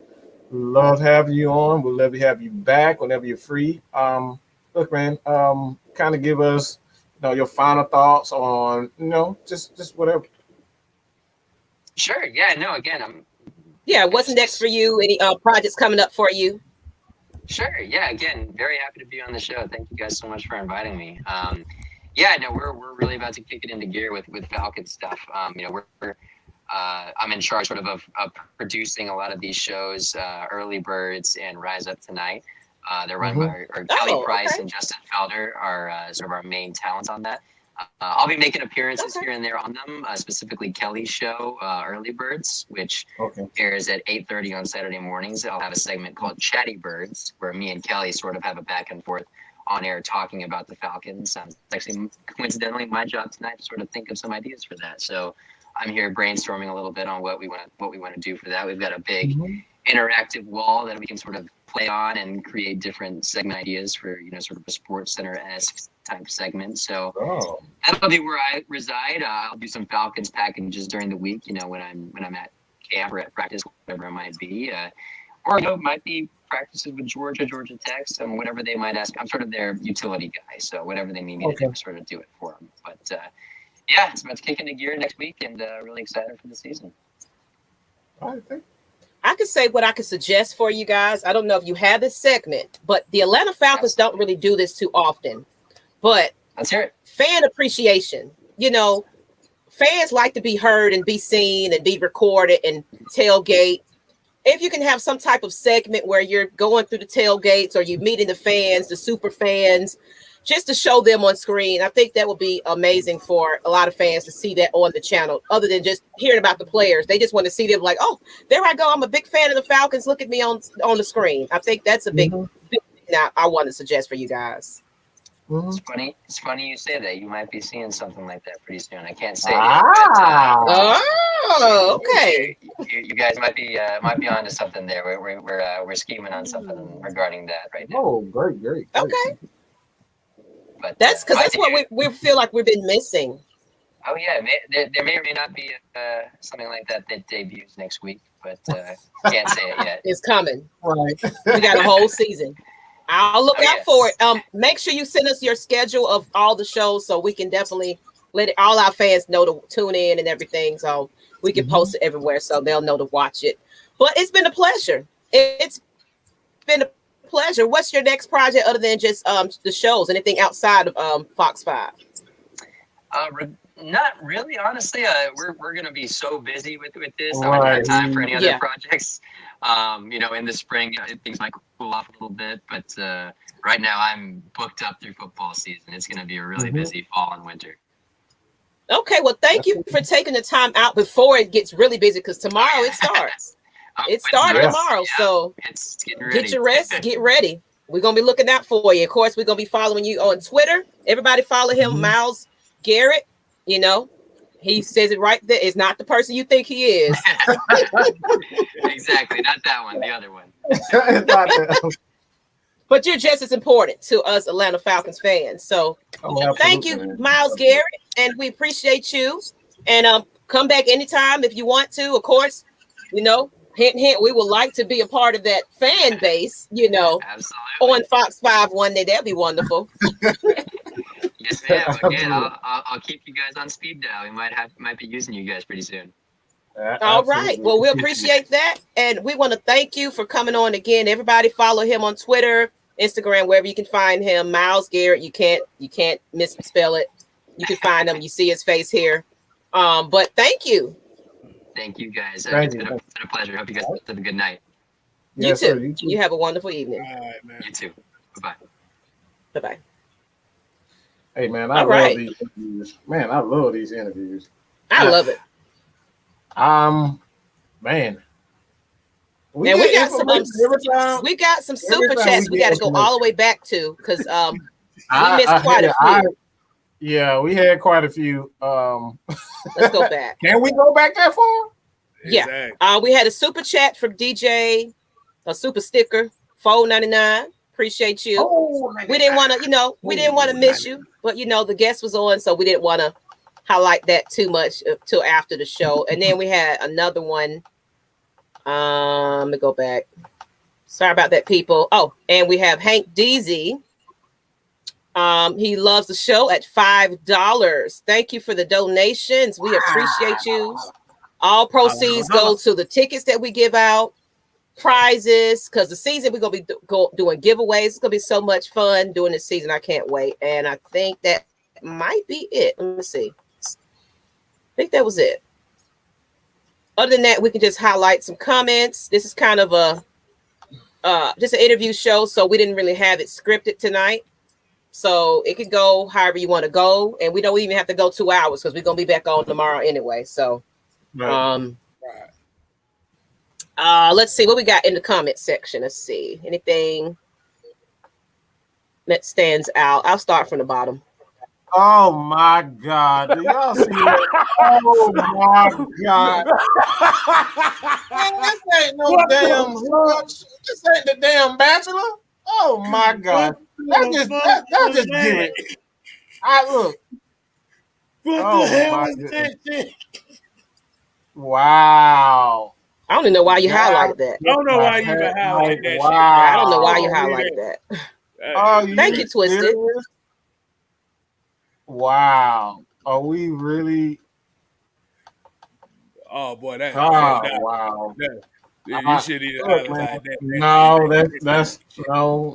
love having you on. We'll love to have you back whenever you're free. Look, man, kind of give us, your final thoughts on, just whatever. Sure. Yeah. No. Again, what's next for you? Any projects coming up for you? Sure. Yeah. Again, very happy to be on the show. Thank you guys so much for inviting me. We're really about to kick it into gear with Falcons stuff. I'm in charge sort of producing a lot of these shows, Early Birds and Rise Up Tonight. They're run by Kelly Price and Justin Felder are sort of our main talents on that. I'll be making appearances here and there on them, specifically Kelly's show, Early Birds, which airs at 8:30 on Saturday mornings. I'll have a segment called Chatty Birds, where me and Kelly sort of have a back and forth on air talking about the Falcons. It's actually coincidentally my job tonight to sort of think of some ideas for that. So I'm here brainstorming a little bit on what we want to do for that. We've got a big interactive wall that we can sort of play on and create different segment ideas for, sort of a Sports Center-esque type segment. So that'll be where I reside. I'll do some Falcons packages during the week, when I'm at camp or at practice, whatever it might be. Or it might be practices with Georgia Tech, and whatever they might ask. I'm sort of their utility guy, so whatever they need me to do, I sort of do it for them. But yeah, it's about to kick into gear next week, and really excited for the season. I could say what I could suggest for you guys. I don't know if you have this segment, but the Atlanta Falcons don't really do this too often. But let's hear it. Fan appreciation. Fans like to be heard and be seen and be recorded and tailgate. If you can have some type of segment where you're going through the tailgates or you're meeting the fans, the super fans, just to show them on screen, I think that would be amazing for a lot of fans to see that on the channel, other than just hearing about the players. They just want to see them like, oh, there I go. I'm a big fan of the Falcons. Look at me on the screen. I think that's a big thing I want to suggest for you guys. It's funny you say that. You might be seeing something like that pretty soon. I can't say it. Okay. You guys might be onto something there. We're scheming on something regarding that right now. Oh, great. Okay. But that's because that's what we feel like we've been missing. Oh yeah, there may or may not be something like that debuts next week, but can't say it yet. It's coming. Right. We got a whole season. I'll look out for it. Make sure you send us your schedule of all the shows so we can definitely let all our fans know to tune in and everything. So we can post it everywhere so they'll know to watch it. But it's been a pleasure. It's been a pleasure. What's your next project other than just the shows? Anything outside of Fox 5? Not really, honestly. We're gonna be so busy with this. I don't have time for any other projects. In the spring, things might cool off a little bit, but right now I'm booked up through football season. It's gonna be a really busy fall and winter. Okay, well, thank you for taking the time out before it gets really busy, because tomorrow it starts. It starts tomorrow, so it's getting ready. Get your rest, get ready. We're gonna be looking out for you. Of course, we're gonna be following you on Twitter. Everybody follow him, Myles Garrett. He says it right there. It's not the person you think he is. Exactly, not that one, the other one. But you're just as important to us Atlanta Falcons fans. So thank you, Myles Garrett, and we appreciate you. And come back anytime if you want to. Of course, hint, hint, we would like to be a part of that fan base, Absolutely. On Fox 5 one day. That'd be wonderful. Yes, ma'am. Again, I'll keep you guys on speed dial. We might be using you guys pretty soon. All right. Well, we appreciate that, and we want to thank you for coming on again. Everybody, follow him on Twitter, Instagram, wherever you can find him. Myles Garrett. You can't misspell it. You can find him. You see his face here. But thank you. Thank you, guys. It's been a pleasure. Hope you guys have a good night. You too. You have a wonderful evening. All right, man. You too. Bye-bye. Bye-bye. Hey, man, I love these interviews. Man, I love these interviews. I love it. Man. We got some super chats we got to go all the way back to, because we missed quite a few. Yeah, we had quite a few. Let's go back. Can we go back that far? Yeah. Exactly. We had a super chat from DJ, a super sticker, $4.99. Appreciate you. We didn't want to, we didn't want to miss you, but the guest was on, so we didn't want to highlight that too much till after the show. And then we had another one. Let me go back. Sorry about that, people. Oh, and we have Hank DZ. He loves the show at $5. Thank you for the donations. We appreciate you. All proceeds go to the tickets that we give out, prizes, because the season we're gonna be doing giveaways. It's gonna be so much fun doing this season. I can't wait. And I think that might be it. Let me see. I think that was it. Other than that, we can just highlight some comments. This is kind of a just an interview show, so we didn't really have it scripted tonight. So it could go however you want to go, and we don't even have to go 2 hours because we're gonna be back on tomorrow anyway. So, let's see what we got in the comment section. Let's see anything that stands out. I'll start from the bottom. Oh my God! Do y'all see that? Oh my God! Man, this ain't no damn. This ain't the damn Bachelor. Oh my God! That's just gimmick. Look. What the hell is that shit? Wow. I don't even know why you highlighted that. I don't know why you even highlighted that shit. I don't know why you highlighted that. Thank you, Twisted. Wow. Are we really? Oh boy, that. Wow. You should even highlight that. No, that's no.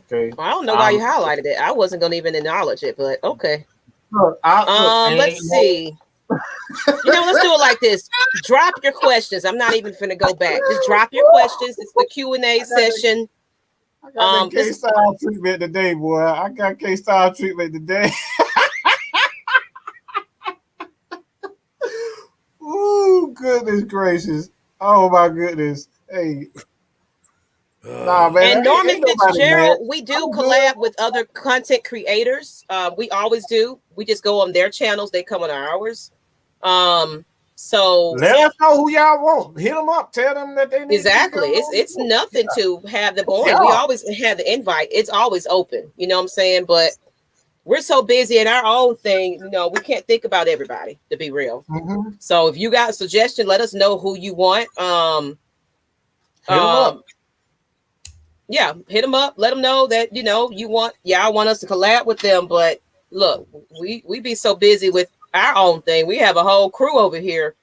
Okay. Well, I don't know why you highlighted it. I wasn't gonna even acknowledge it, but okay. Look, let's see. Let's do it like this. Drop your questions. I'm not even finna go back. Just drop your questions. It's the Q&A session. I got Kstlyz treatment today, boy. I got Kstlyz treatment today. Ooh, goodness gracious. Oh my goodness. Hey. Nah, man. And Norman Fitzgerald, we do collab with other content creators. We always do. We just go on their channels. They come on ours. So let us know who y'all want. Hit them up. Tell them that they need exactly. It's nothing to have them on. We always have the invite. It's always open. You know what I'm saying? But we're so busy in our own thing. We can't think about everybody, to be real. Mm-hmm. So if you got a suggestion, let us know who you want. Hit them up. Yeah, hit them up. Let them know that y'all want us to collab with them. But look, we be so busy with our own thing. We have a whole crew over here.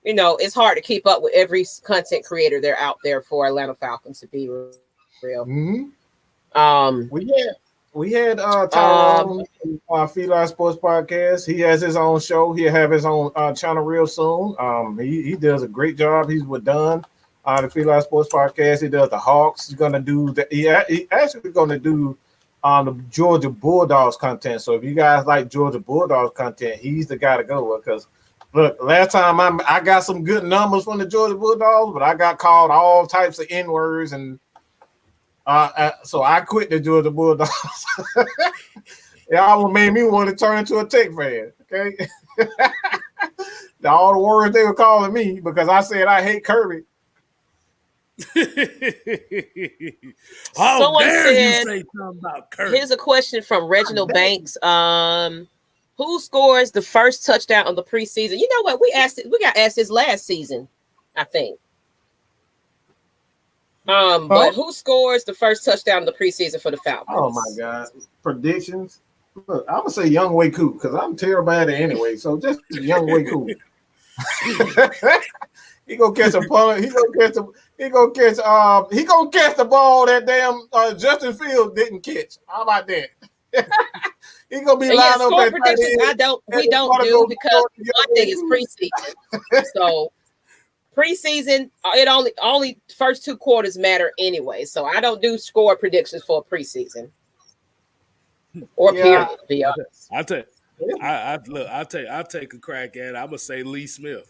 It's hard to keep up with every content creator they're out there for Atlanta Falcons, to be real. Mm-hmm. We had Tyrone on Kstlyz Sports Podcast. He has his own show. He'll have his own channel real soon. He does a great job. He's with Dunn. The Kstlyz Sports Podcast. He does the Hawks. He's gonna do he actually gonna do the Georgia Bulldogs content. So if you guys like Georgia Bulldogs content, he's the guy to go with. Because look, last time I got some good numbers from the Georgia Bulldogs, but I got called all types of N-words, and so I quit the Georgia Bulldogs. Y'all made me want to turn into a Tech fan. Okay, all the words they were calling me because I said I hate Kirby. Someone said, here's a question from Reginald Banks. Who scores the first touchdown on the preseason? You know what? We got asked this last season, I think. But who scores the first touchdown in the preseason for the Falcons? Oh my God. Predictions. Look, I'm gonna say Young Way Cool because I'm terrible at it anyway. So just Young Way Cool. He gonna catch a punt. He gonna catch the ball that damn Justin Fields didn't catch. How about that? He gonna be lined up at predictions. We don't do because one thing is preseason. So preseason, it only first 2 quarters matter anyway. So I don't do score predictions for preseason or period. To be honest, I'll take a crack at it. I'm gonna say Lee Smith.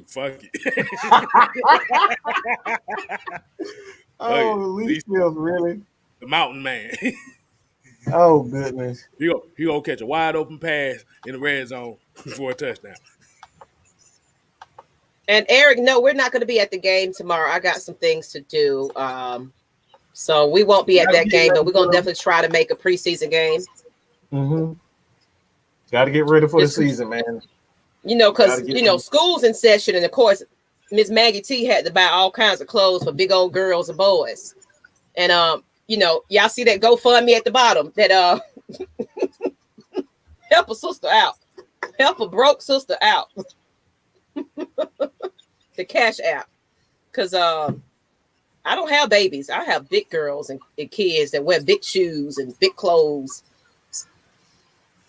Fuck it. Lee Smith, really? The Mountain Man. Oh goodness. He gonna catch a wide open pass in the red zone for a touchdown. And Eric, no, we're not going to be at the game tomorrow. I got some things to do. So we won't be at that game, but we're going to definitely try to make a preseason game. Mm-hmm. Got to get ready for the season, man. Because, school's in session. And, of course, Miss Maggie T had to buy all kinds of clothes for big old girls and boys. And, y'all see that GoFundMe at the bottom that help a sister out. Help a broke sister out. The Cash App. Because I don't have babies. I have big girls and kids that wear big shoes and big clothes.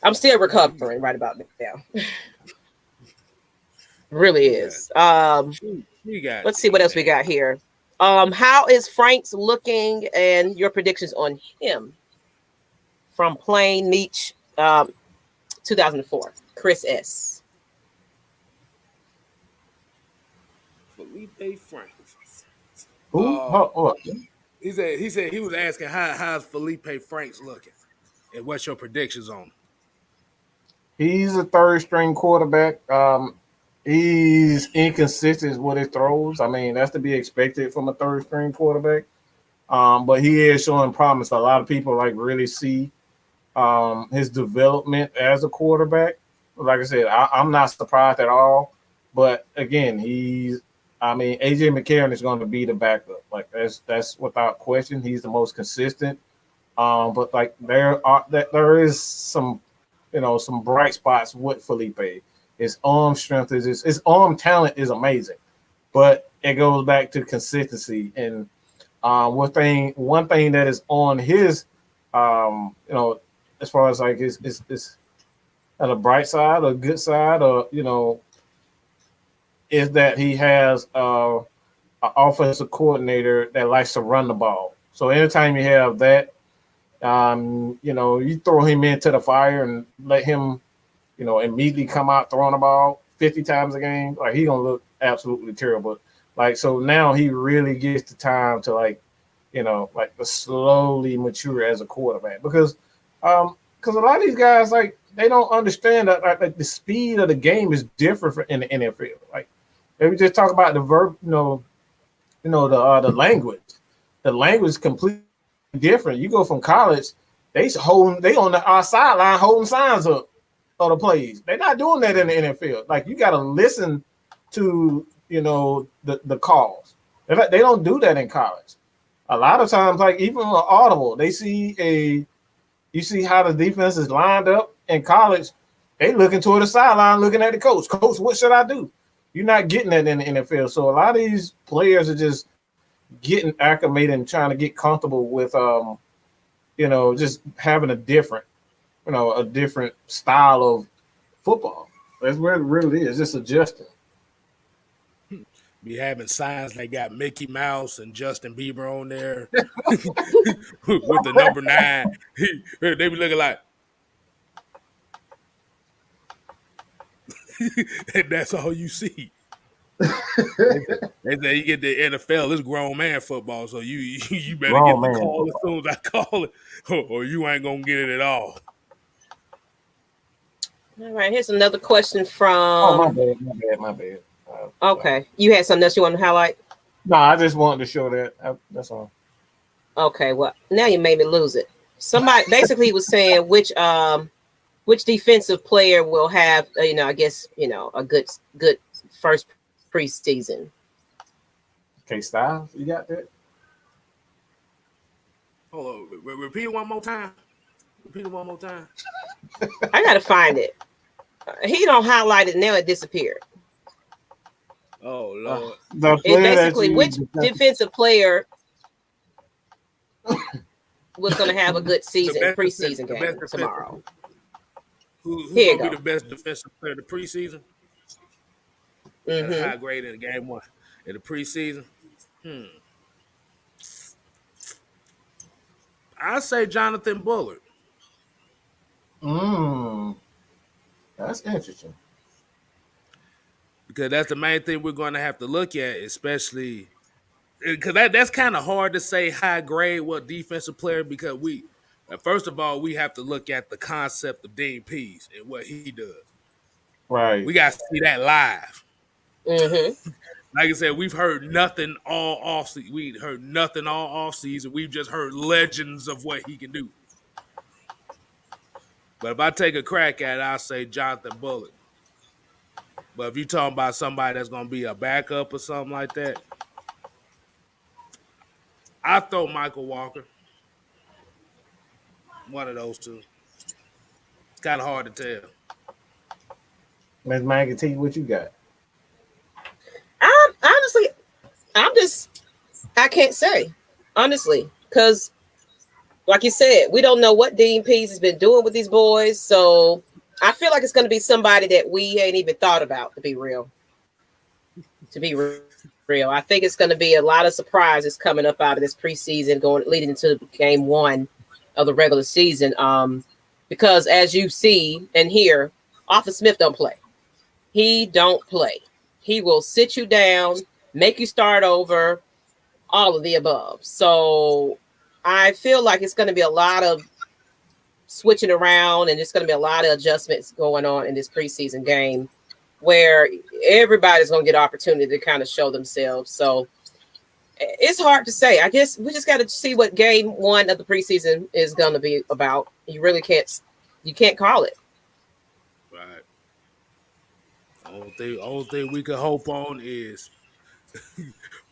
I'm still recovering right about now. Really is. Let's see what else we got here. How is Frank's looking and your predictions on him? from Plain Meech, 2004. Chris S. Felipe Franks. Who? He said he was asking how's Felipe Franks looking, and what's your predictions on him? He's a third string quarterback. He's inconsistent with his throws. I mean, that's to be expected from a third string quarterback. But he is showing promise. A lot of people really see his development as a quarterback. Like I said, I'm not surprised at all. But again, AJ McCarron is going to be the backup. Like that's without question. He's the most consistent. But there is some bright spots with Felipe. His arm strength his arm talent is amazing, but it goes back to consistency. And one thing that is on his as far as his on the bright side or good side, or is that he has an offensive coordinator that likes to run the ball. So anytime you have that, you throw him into the fire and let him, immediately come out throwing the ball 50 times a game, he's gonna look absolutely terrible. So now he really gets the time to to slowly mature as a quarterback, because a lot of these guys they don't understand that the speed of the game is different in the NFL. Maybe just talk about the verb, the language. The language is completely different. You go from college, they on the sideline holding signs up on the plays. They're not doing that in the NFL. You got to listen to the calls. They don't do that in college. A lot of times, even on audible, you see how the defense is lined up in college. They looking toward the sideline, looking at the coach. Coach, what should I do? You're not getting that in the NFL. So a lot of these players are just getting acclimated and trying to get comfortable with, just having a different style of football. That's where it really is, just adjusting. Be having signs that got Mickey Mouse and Justin Bieber on there with the number 9. They be looking like, and that's all you see. They say you get the NFL, it's grown man football, so you better get the call as soon as I call it, or you ain't gonna get it at all. All right, here's another question from. Oh, my bad. Okay, you had something else you want to highlight? No, I just wanted to show that. That's all. Okay, well, now you made me lose it. Somebody basically was saying which defensive player will have, a good first preseason. Kstlyz, you got that? Hold on, repeat it one more time. I gotta find it. He don't highlight it now; it disappeared. Oh Lord! It's basically which defensive player was going to have a good preseason game tomorrow. Who's going to be the best defensive player in the preseason? High grade in game 1 in the preseason. I say Jonathan Bullard. That's interesting. Because that's the main thing we're going to have to look at, especially because that's kind of hard to say high grade what defensive player, because first of all, we have to look at the concept of Dean Pease and what he does. Right. We got to see that live. Mm-hmm. Like I said, we've heard nothing all offseason. We've just heard legends of what he can do. But if I take a crack at it, I'll say Jonathan Bullard. But if you're talking about somebody that's going to be a backup or something like that, I throw Michael Walker. One of those two. It's kind of hard to tell. Ms. Maggie T, what you got? Honestly, I can't say, honestly, because like you said, we don't know what Dean Pease has been doing with these boys. So I feel like it's going to be somebody that we ain't even thought about, to be real. I think it's going to be a lot of surprises coming up out of this preseason leading into game 1 of the regular season. Because as you see and hear, Arthur Smith don't play. He don't play. He will sit you down, make you start over, all of the above. So I feel like it's going to be a lot of switching around, and it's going to be a lot of adjustments going on in this preseason game where everybody's going to get an opportunity to kind of show themselves. So it's hard to say. I guess we just got to see what game one of the preseason is going to be about. You really can't call it. Right. Only thing we can hope on is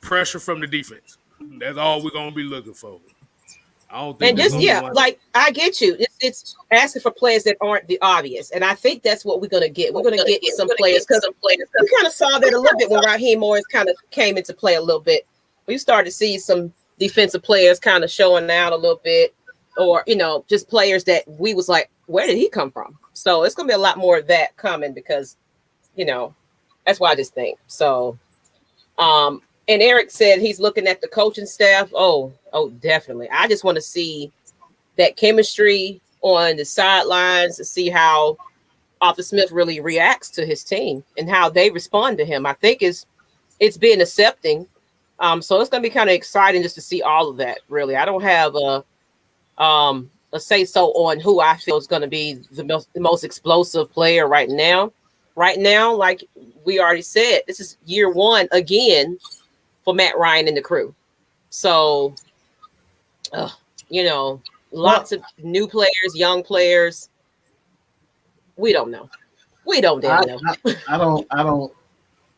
pressure from the defense. That's all we're gonna be looking for. I don't think. And just like I get you. It's asking for players that aren't the obvious, and I think that's what we're gonna get. We're gonna get some players because we kind of saw that a little bit when Raheem Morris kind of came into play a little bit. We started to see some defensive players kind of showing out a little bit, or just players that we was like, where did he come from? So it's gonna be a lot more of that coming because, that's why I just think so. And Eric said he's looking at the coaching staff. Oh, definitely. I just want to see that chemistry on the sidelines to see how Arthur Smith really reacts to his team and how they respond to him. I think it's been accepting. So it's going to be kind of exciting just to see all of that. Really, I don't have a say so on who I feel is going to be the most explosive player right now. Right now, like we already said, this is year one again for Matt Ryan and the crew. So, lots of new players, young players. We don't know. We don't damn know.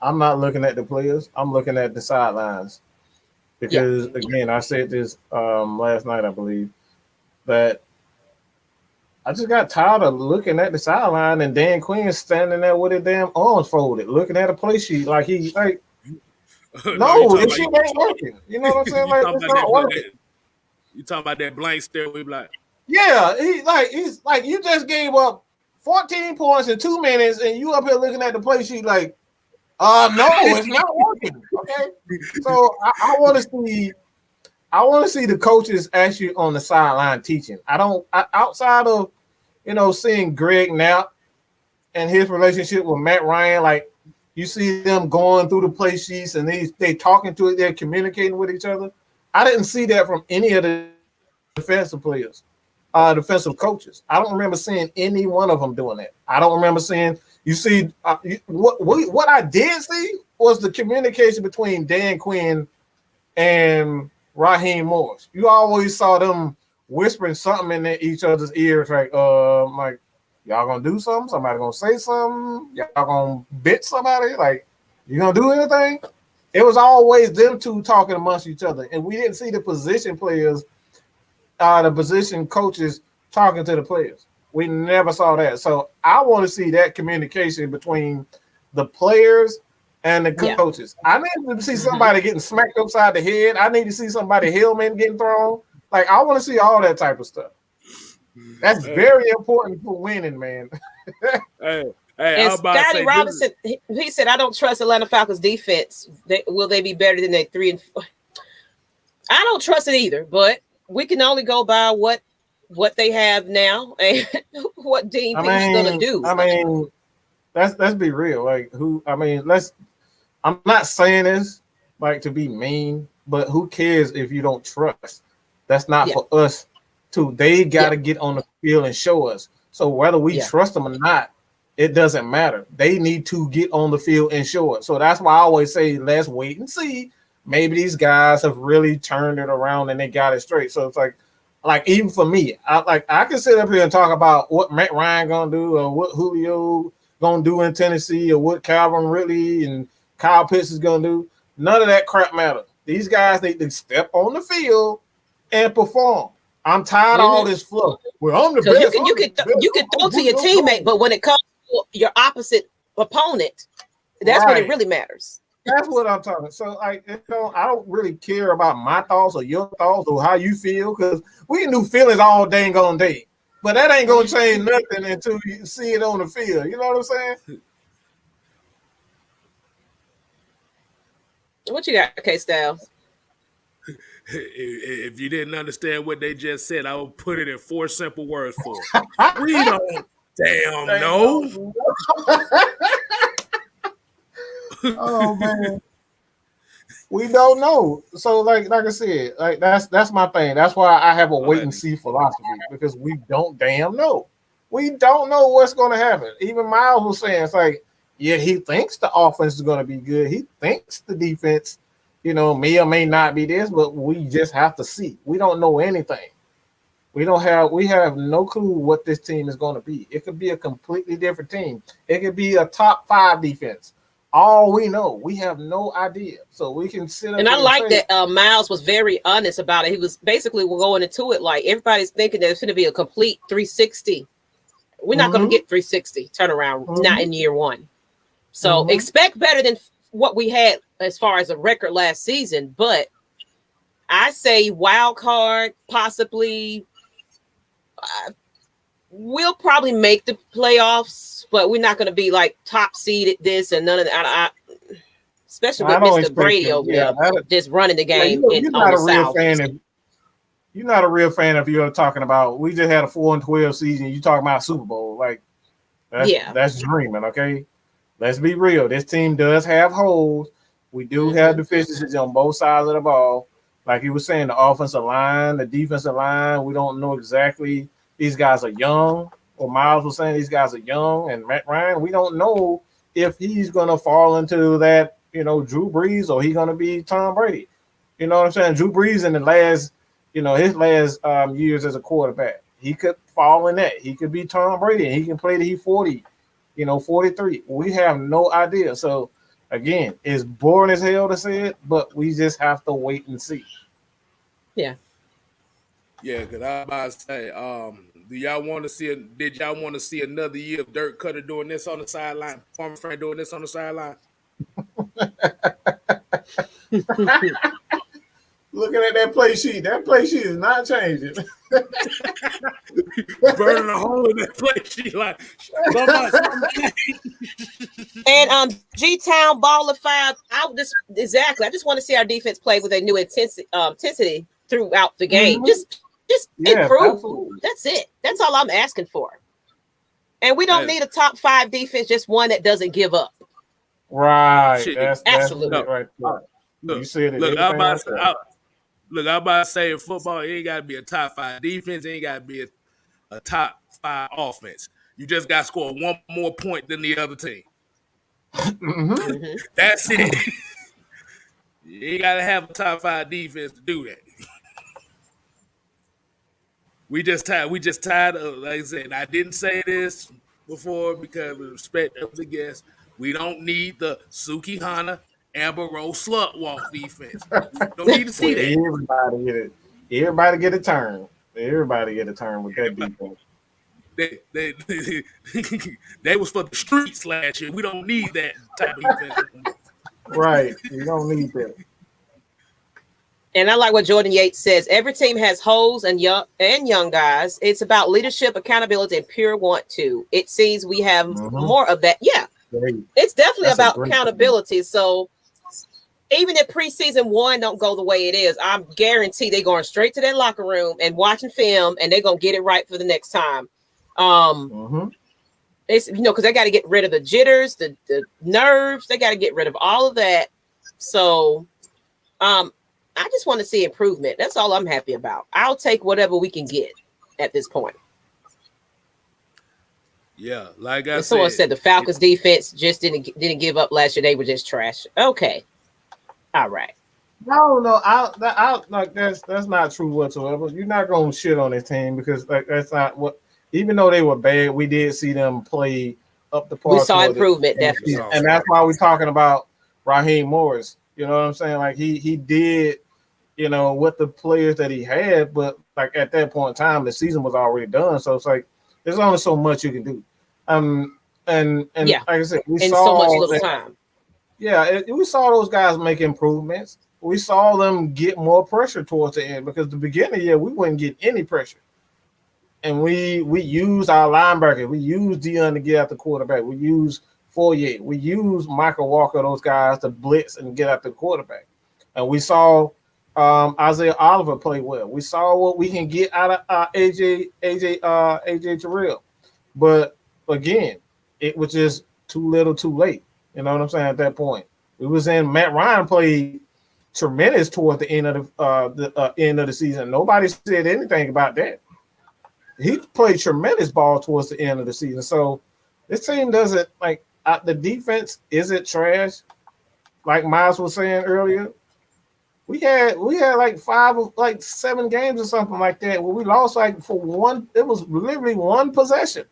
I'm not looking at the players. I'm looking at the sidelines. Because, again, I said this last night, I believe, that I just got tired of looking at the sideline and Dan Quinn standing there with his damn arms folded, looking at a play sheet like he's like, no, this shit ain't working. You know what I'm saying? Like, it's not working. You talking about that blank stare? We be like, yeah, he's like, you just gave up 14 points in 2 minutes, and you up here looking at the play sheet like, no, it's not working. Okay, so I want to see the coaches actually on the sideline teaching. Outside of seeing Greg Knapp and his relationship with Matt Ryan, like. You see them going through the play sheets and they talking to it, they're communicating with each other. I didn't see that from any of the defensive players, defensive coaches. I don't remember seeing any one of them doing that. I don't remember seeing. You see, what I did see was the communication between Dan Quinn and Raheem Morris. You always saw them whispering something in each other's ears, like y'all gonna do something? Somebody gonna say something? Y'all gonna bit somebody? Like, you gonna do anything? It was always them two talking amongst each other, and we didn't see the position players, the position coaches talking to the players. We never saw that. So I want to see that communication between the players and the coaches. I need to see somebody getting smacked upside the head. I need to see somebody helmet getting thrown. Like, I want to see all that type of stuff. That's very important for winning, man. And Scotty Robinson, he said, I don't trust Atlanta Falcons defense. Will they be better than they 3 and 4? I don't trust it either, but we can only go by what they have now and what Dean Pete's going to do. I mean, let's be real. Like, I'm not saying this like to be mean, but who cares if you don't trust? That's not for us. They got to get on the field and show us. So whether we trust them or not, it doesn't matter. They need to get on the field and show it. So that's why I always say, let's wait and see. Maybe these guys have really turned it around and they got it straight. So it's like even for me, I can sit up here and talk about what Matt Ryan gonna do or what Julio gonna do in Tennessee or what Calvin Ridley and Kyle Pitts is gonna do. None of that crap matters. These guys need to step on the field and perform. I'm tired of all this fluff. Well, I'm the best. You can throw to your teammate, but when it comes to your opposite opponent, that's when it really matters. That's what I'm talking. So, I don't really care about my thoughts or your thoughts or how you feel, because we can do feelings all dang on day. But that ain't gonna change nothing until you see it on the field. You know what I'm saying? What you got, Kstlyz? If you didn't understand what they just said, I will put it in 4 simple words for it. We don't damn know. Oh man. We don't know. So like I said, like that's my thing. That's why I have a wait and see philosophy, because we don't damn know. We don't know what's going to happen. Even Miles was saying, it's like, yeah, he thinks the offense is going to be good. He thinks the defense, may or may not be this, but we just have to see. We don't know anything. We have no clue what this team is going to be. It could be a completely different team. It could be a top 5 defense. All we know, we have no idea. So we can sit up. And I like that Miles was very honest about it. He was basically going into it like everybody's thinking that it's going to be a complete 360. We're not going to get 360 turnaround, not in year 1. So expect better than what we had as far as a record last season. But I say wild card, possibly. We'll probably make the playoffs, but we're not going to be like top seeded this and none of that. Especially with Mr. Brady over there just running the game. You're not a real fan. You're not a real fan if you're talking about. We just had a 4-12 season. You talking about Super Bowl, like that's dreaming. Okay, let's be real. This team does have holes. We do have deficiencies on both sides of the ball. Like you were saying, the offensive line, the defensive line. We don't know exactly. These guys are young, or Miles was saying these guys are young, and Matt Ryan, we don't know if he's going to fall into that, Drew Brees, or he's going to be Tom Brady. You know what I'm saying? Drew Brees in the last, his last years as a quarterback, he could fall in that. He could be Tom Brady, and he can play till he's 40, 43. We have no idea. So, again, it's boring as hell to say it, but we just have to wait and see. Yeah. Yeah, because I was about to say, did y'all want to see another year of Dirk Cutter doing this on the sideline, former friend doing this on the sideline? Looking at that play sheet is not changing. Burning a hole in that play sheet like And G-Town Baller 5, I just want to see our defense play with a new intensity throughout the game. Just improve. Absolutely. That's it. That's all I'm asking for. And we don't need a top 5 defense, just one that doesn't give up. Right. That's absolutely right. Look, you said it. Look, I'm about to say in football, it ain't got to be a top 5 defense. It ain't got to be a top 5 offense. You just got to score one more point than the other team. That's it. You ain't got to have a top 5 defense to do that. We just tired of, like I said, I didn't say this before because of respect of the guests. We don't need the Suki Hana, Amber Rose slut walk defense. We don't need to see that. Everybody get a turn. Everybody get a turn with that defense. They was for the streets last year. We don't need that type of defense. Right. You don't need that. And I like what Jordan Yates says. Every team has holes and young guys. It's about leadership, accountability, and pure want to. It seems we have more of that. Yeah, it's definitely about accountability. So even if preseason 1 don't go the way it is, I'm guaranteed they're going straight to their locker room and watching film, and they're gonna get it right for the next time. It's because they got to get rid of the jitters, the nerves. They got to get rid of all of that. So, I just want to see improvement. That's all I'm happy about. I'll take whatever we can get at this point. Yeah, like I said. Someone said the Falcons defense just didn't give up last year. They were just trash. Okay, all right. No, I like that's not true whatsoever. You're not gonna shit on this team because that's not what. Even though they were bad, we did see them play up the par. We saw improvement, definitely, and that's why we're talking about Raheem Morris. You know what I'm saying? Like he did. With the players that he had, but like at that point in time, the season was already done. So it's like there's only so much you can do. And like I said, we saw so much little time. Yeah, we saw those guys make improvements. We saw them get more pressure towards the end because the beginning, we wouldn't get any pressure. And we used our linebacker. We used Dion to get out the quarterback. We used Fourier. We used Michael Walker, those guys to blitz and get out the quarterback. And we saw Isaiah Oliver played well. We saw what we can get out of AJ Terrell. But again, it was just too little too late. You know what I'm saying? At that point, we was in Matt Ryan played tremendous toward the end of the end of the season. Nobody said anything about that. He played tremendous ball towards the end of the season. So this team doesn't like the defense isn't trash, like Miles was saying earlier. We had like 7 games or something like that where we lost like for one. It was literally one possession.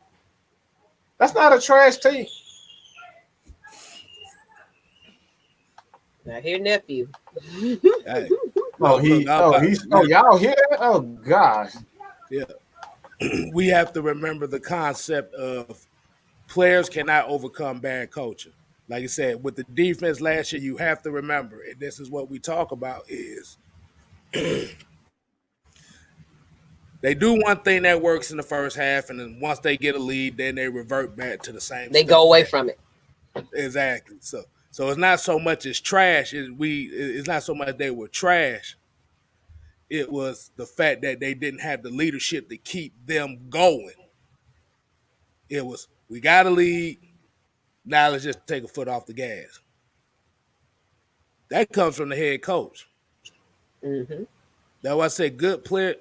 That's not a trash team. Now here, nephew. Hey. Y'all hear that? Oh gosh. Yeah. We have to remember the concept of players cannot overcome bad coaching. Like I said, with the defense last year, you have to remember, and this is what we talk about, is they do one thing that works in the first half, and then once they get a lead, then they revert back to the same. They go away from it. Exactly. So it's not so much as trash. It's not so much they were trash. It was the fact that they didn't have the leadership to keep them going. It was, we got a lead. Now let's just take a foot off the gas. That comes from the head coach. Mm-hmm. That's why I said good player.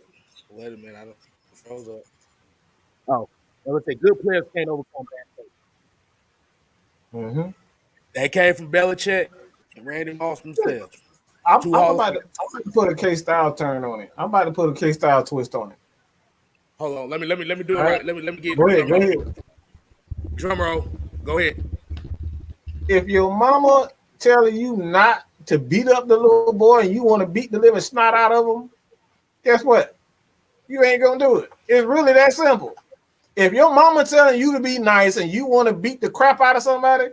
Wait a minute, I don't froze up. Oh, I would say good players can't overcome bad coaching. Mm-hmm. That came from Belichick and Randy Moss themselves. I'm about to put a K-Style turn on it. I'm about to put a K-Style twist on it. Hold on, let me do it right. Let me get go ahead. Drum roll. Go ahead. If your mama telling you not to beat up the little boy and you want to beat the living snot out of him, guess what? You ain't gonna do it. It's really that simple. If your mama telling you to be nice and you want to beat the crap out of somebody,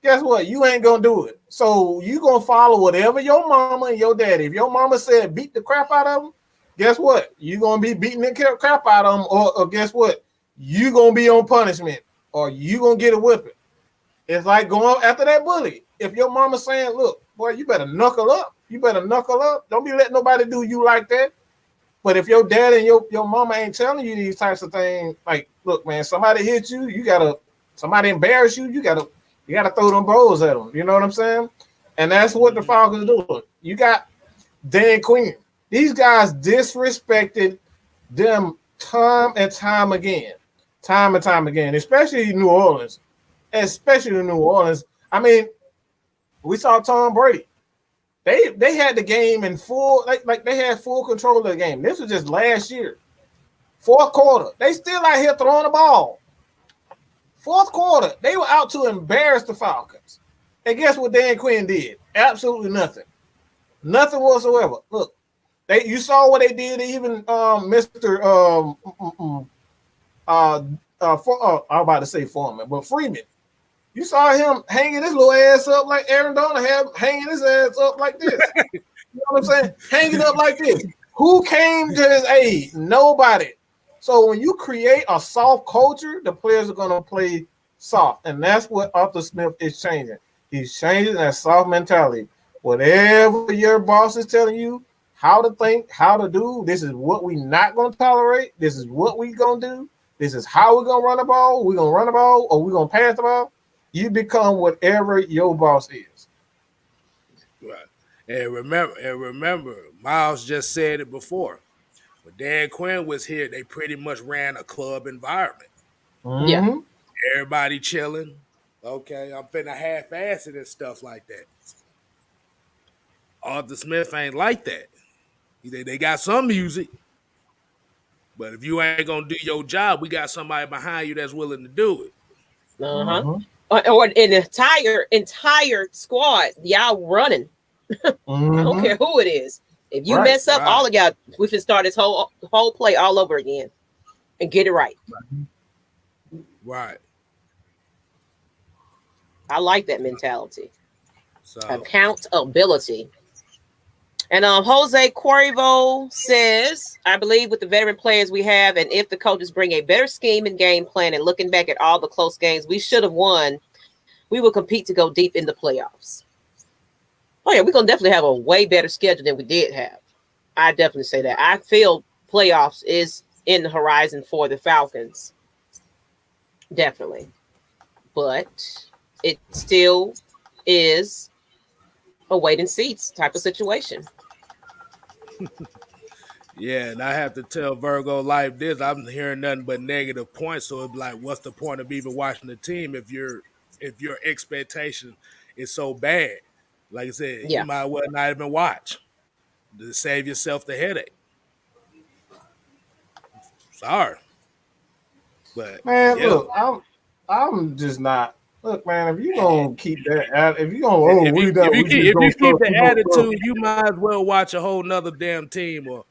guess what? You ain't gonna do it. So you gonna follow whatever your mama and your daddy. If your mama said beat the crap out of them, guess what? You gonna be beating the crap out of them, or guess what? You gonna be on punishment, or you gonna get a whipping. It's like going after that bully. If your mama saying, look, boy, you better knuckle up. You better knuckle up. Don't be letting nobody do you like that. But if your dad and your mama ain't telling you these types of things, like, look, man, somebody hit you, somebody embarrass you, you gotta throw them bowls at them. You know what I'm saying? And that's what the Falcons are doing. You got Dan Quinn. These guys disrespected them time and time again, especially in New Orleans. I mean, we saw Tom Brady. They had the game in full, like they had full control of the game. This was just last year. Fourth quarter, they still out here throwing the ball. Fourth quarter, they were out to embarrass the Falcons. And guess what Dan Quinn did? Absolutely nothing. Nothing whatsoever. Look, you saw what they did to even Mr. I'm about to say Foreman, but Freeman. You saw him hanging his little ass up like Aaron Donald had hanging his ass up like this. You know what I'm saying? Hanging up like this. Who came to his aid? Nobody. So when you create a soft culture, the players are going to play soft. And that's what Arthur Smith is changing. He's changing that soft mentality. Whatever your boss is telling you, how to think, how to do, this is what we're not going to tolerate. This is what we're going to do. This is how we're going to run the ball. We're going to run the ball or we're going to pass the ball. You become whatever your boss is. Right. And remember, Miles just said it before. When Dan Quinn was here, they pretty much ran a club environment. Mm-hmm. Yeah. Everybody chilling. Okay, I'm finna half-ass it and stuff like that. Arthur Smith ain't like that. They got some music, but if you ain't gonna do your job, we got somebody behind you that's willing to do it. Uh-huh. Mm-hmm. Or an entire squad, y'all running. Mm-hmm. I don't care who it is. If you mess up, all of y'all, we can start this whole play all over again and get it right. Right. I like that mentality. So accountability. And Jose Cuervo says, I believe with the veteran players we have, and if the coaches bring a better scheme and game plan, and looking back at all the close games we should have won, we will compete to go deep in the playoffs. Oh, yeah, we're going to definitely have a way better schedule than we did have. I definitely say that. I feel playoffs is in the horizon for the Falcons. Definitely. But it still is a wait and see type of situation. Yeah, and I have to tell Virgo Life this. I'm hearing nothing but negative points. So it's like, what's the point of even watching the team if your expectation is so bad? Like I said, you Yeah. might well not even watch to save yourself the headache. Sorry, but Man, yeah. look, I'm just not. Look, man, if you gonna keep that, if you gonna, If you keep the attitude, you might as well watch a whole nother damn team, or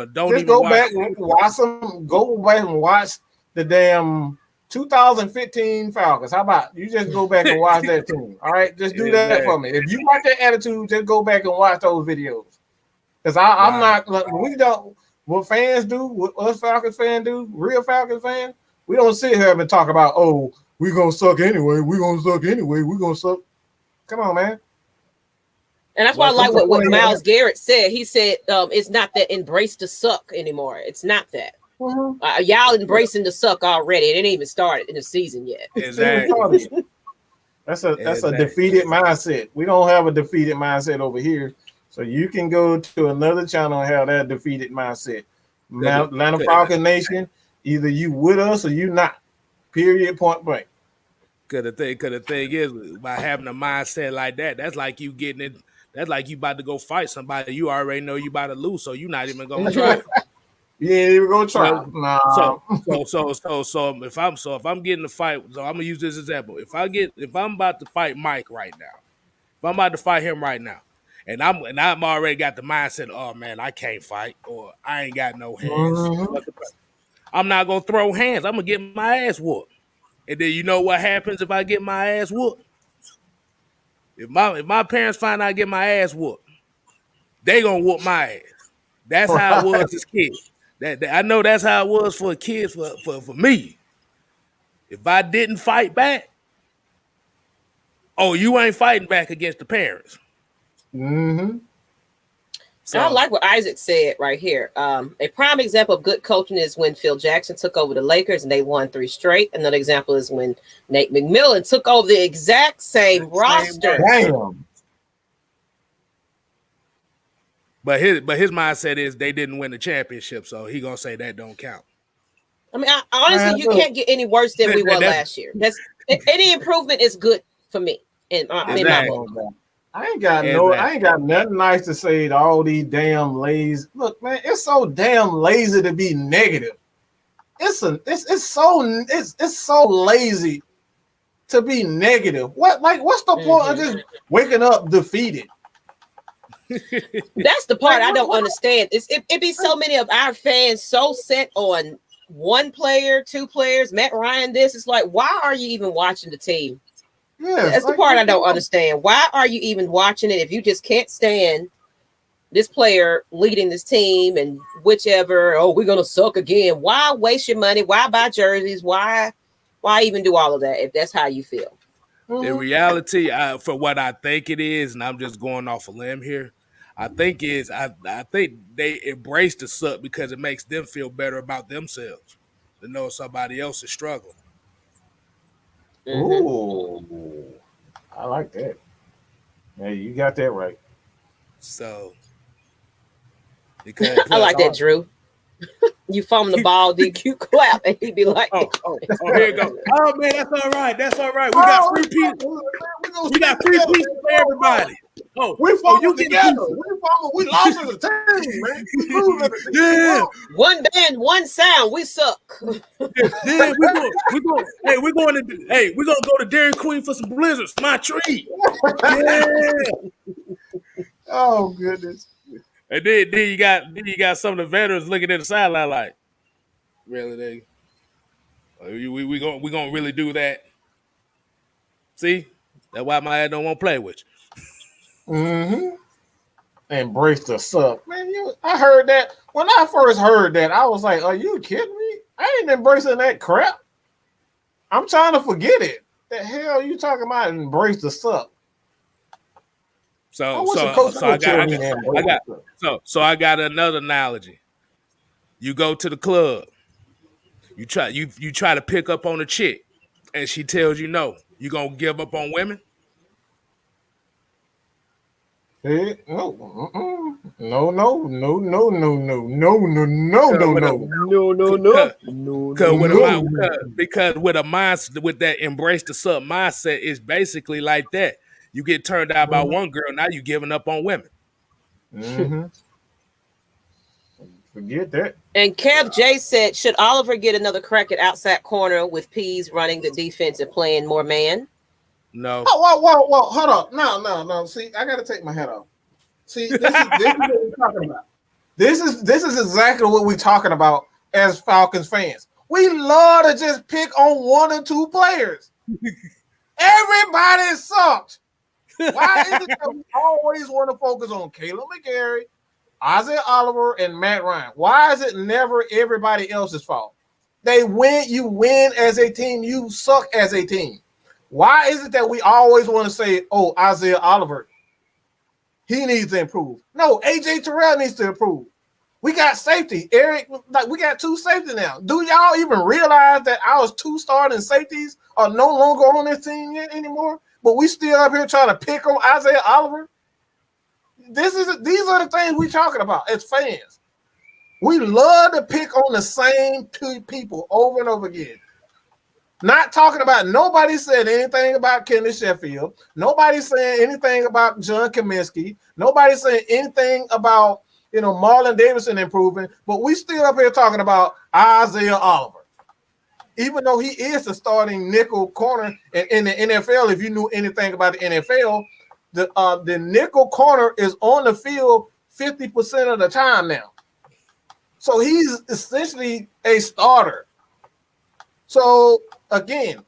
don't just even go watch. back and watch them. Go back and watch the damn 2015 Falcons. How about you just go back and watch that team? All right, just do that for me. If you like that attitude, just go back and watch those videos. Because I'm not. We don't. What fans do, what us Falcons fans do, real Falcons fans, we don't sit here and talk about, oh, we're gonna suck anyway. We're gonna suck anyway. We're gonna suck. Come on, man. And that's why I like what Myles Garrett said. He said it's not that embrace the suck anymore. It's not that. Mm-hmm. Y'all embracing the suck already. It ain't even started in the season yet. Exactly. That's a defeated mindset. We don't have a defeated mindset over here. So you can go to another channel and have that defeated mindset. Atlanta Falcon Nation, either you with us or you not. Period, point blank. Cause the thing is, by having a mindset like that, that's like you getting it. That's like you about to go fight somebody. You already know you about to lose, so you're not even gonna try. You ain't even gonna try. So if I'm getting a fight, so I'm gonna use this example. If I'm about to fight Mike right now, if I'm about to fight him right now, and I'm already got the mindset, oh man, I can't fight, or I ain't got no hands. Mm-hmm. I'm not gonna throw hands. I'm gonna get my ass whooped. And then you know what happens if I get my ass whooped? If my parents find out I get my ass whooped, they gonna whoop my ass. That's how it was as kids. That I know that's how it was for kids for me. If I didn't fight back, oh, you ain't fighting back against the parents. Mm-hmm. So I like what Isaac said right here. A prime example of good coaching is when Phil Jackson took over the Lakers and they won 3 straight. Another example is when Nate McMillan took over the exact same roster. Damn. But his mindset is they didn't win the championship, so he gonna say that don't count. I mean, honestly, you can't get any worse than we were last year. That's any improvement is good for me. In my book. I ain't got nothing nice to say to all these damn lazy. Look, man, it's so damn lazy to be negative. It's so lazy to be negative. What's the point of just waking up defeated? That's the part I don't understand. It be so many of our fans so set on one player, 2 players, Matt Ryan. This is like, why are you even watching the team? Yes, that's the part I don't understand. Why are you even watching it if you just can't stand this player leading this team and whichever? Oh, we're gonna suck again. Why waste your money? Why buy jerseys? Why even do all of that if that's how you feel? In reality, for what I think it is, and I'm just going off a limb here, I think they embrace the suck because it makes them feel better about themselves to know somebody else is struggling. Mm-hmm. Ooh, I like that. Yeah, you got that right. So, because I like that, Drew. You foam the ball, DQ clap, and he'd be like, "Oh, here you go. Oh man, that's all right. That's all right. We got 3 pieces. We got 3 pieces for everybody. Oh, we foaming together. We lost as a team, man. Yeah. One band, one sound. We suck. Yeah, we're going to go to Dairy Queen for some blizzards. My treat. Yeah. Oh goodness. And then you got some of the veterans looking at the sideline like, really, we gonna really do that? See, that's why my ass don't want to play with you. Mm-hmm. Embrace the suck, man. I heard that when I first heard that, I was like, "Are you kidding me? I ain't embracing that crap. I'm trying to forget it. The hell you talking about? Embrace the suck." So I got another analogy. You go to the club, you try to pick up on a chick, and she tells you no. You gonna give up on women? Hey, no, no. Because with a mindset, with that embrace the sub mindset, is basically like that. You get turned out by one girl, now you giving up on women. Mm-hmm. Forget that. And Kev J said, should Oliver get another crack at outside corner with Pease running the defense and playing more man? No. Oh, whoa. Hold up. No. See, I got to take my hat off. See, this is what we're talking about. This is exactly what we're talking about as Falcons fans. We love to just pick on one or two players. Everybody sucked. Why is it that we always want to focus on Caleb McGarry, Isaiah Oliver, and Matt Ryan? Why is it never everybody else's fault? They win, you win as a team, you suck as a team. Why is it that we always want to say, oh, Isaiah Oliver, he needs to improve? No, AJ Terrell needs to improve. We got safety. Eric, like we got two safety now. Do y'all even realize that our two starting safeties are no longer on this team anymore? But we still up here trying to pick on Isaiah Oliver. These are the things we're talking about as fans. We love to pick on the same two people over and over again. Not talking about, nobody said anything about Kenny Sheffield. Nobody saying anything about John Kaminsky. Nobody saying anything about, Marlon Davidson improving. But we still up here talking about Isaiah Oliver. Even though he is the starting nickel corner in the NFL, if you knew anything about the NFL, the nickel corner is on the field 50% of the time now. So he's essentially a starter. So again,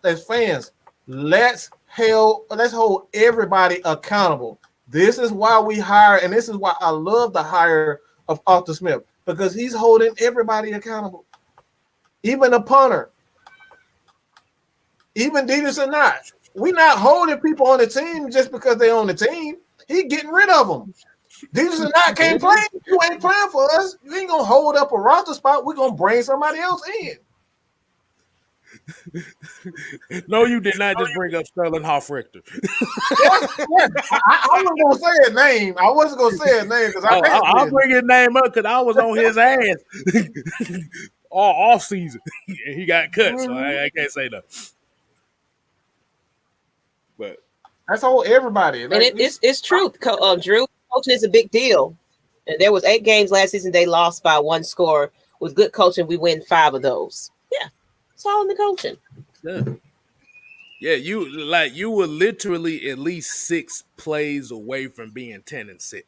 as fans, let's hold everybody accountable. This is why we hire, and this is why I love the hire of Arthur Smith, because he's holding everybody accountable. Even the punter, even Detus and not. We're not holding people on the team just because they're on the team. He's getting rid of them. Detus and not can't play. You ain't playing for us. You ain't gonna hold up a roster spot. We're gonna bring somebody else in. No, you did not just bring up Sterling Hoffrichter. Yes. I wasn't gonna say his name. I wasn't gonna say his name because I'll bring his name up because I was on his ass all off season, and he got cut, so I can't say that. But that's all everybody. And it's true. Drew, coaching is a big deal. And there was 8 games last season they lost by 1 score. With good coaching, we win 5 of those. Yeah, it's all in the coaching. Yeah, you were literally at least 6 plays away from being 10-6,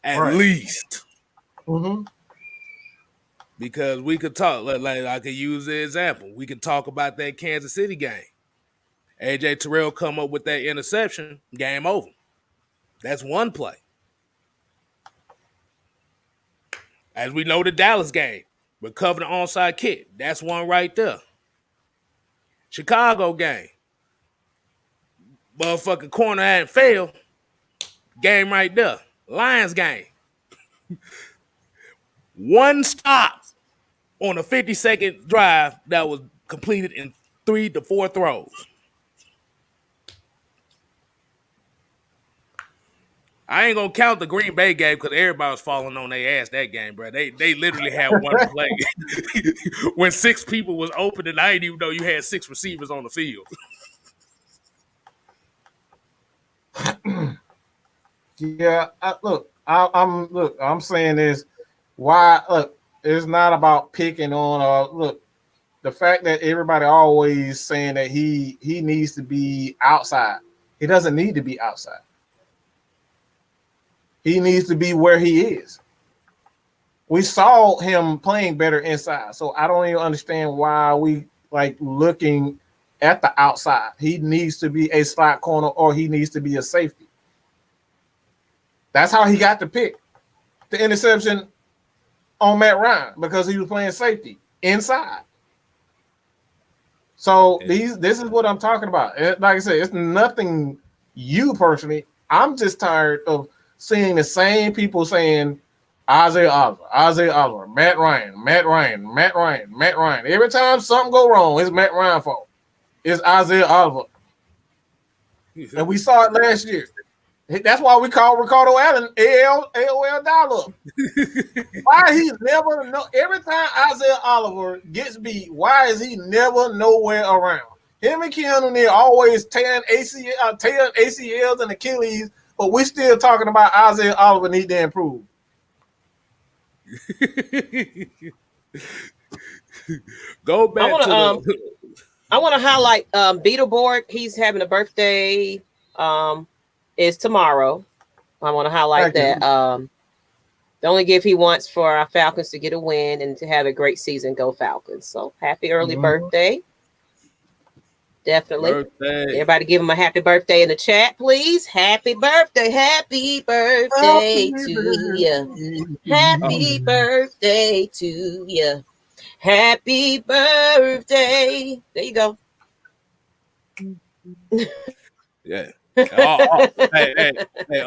at least. Mm-hmm. Because we could talk, like I could use the example. We could talk about that Kansas City game. AJ Terrell come up with that interception, game over. That's one play. As we know, the Dallas game, recover the onside kick. That's one right there. Chicago game. Motherfucking corner hadn't failed. Game right there. Lions game. One stop on a 50-second drive that was completed in 3 to 4 throws. I ain't gonna count the Green Bay game because everybody was falling on their ass that game, bro. They literally had one play when 6 people was open, and I didn't even know you had 6 receivers on the field. Yeah, I'm saying this. Why? Look, it's not about picking on. The fact that everybody always saying that he needs to be outside. He doesn't need to be outside. He needs to be where he is. We saw him playing better inside, so I don't even understand why we looking at the outside. He needs to be a slot corner or he needs to be a safety. That's how he got the pick. The interception on Matt Ryan because he was playing safety inside. So this is what I'm talking about. Like I said, it's nothing you personally, I'm just tired of seeing the same people saying Isaiah Oliver, Matt Ryan. Every time something go wrong, it's Matt Ryan's fault. It's Isaiah Oliver. And we saw it last year. That's why we call Ricardo Allen AOL dial-up. Why he's never every time Isaiah Oliver gets beat, why is he never nowhere around? Him and Keanu Neal always tearing ACLs and Achilles, but we still talking about Isaiah Oliver need to improve. Go back I want to highlight Beetleborg. He's having a birthday. Is tomorrow. I want to highlight that. The only gift he wants for our Falcons to get a win and to have a great season. Go Falcons! So happy early birthday. Definitely. Everybody give him a happy birthday in the chat, please. Happy birthday to you. Happy birthday to you. Happy birthday. There you go. Yeah.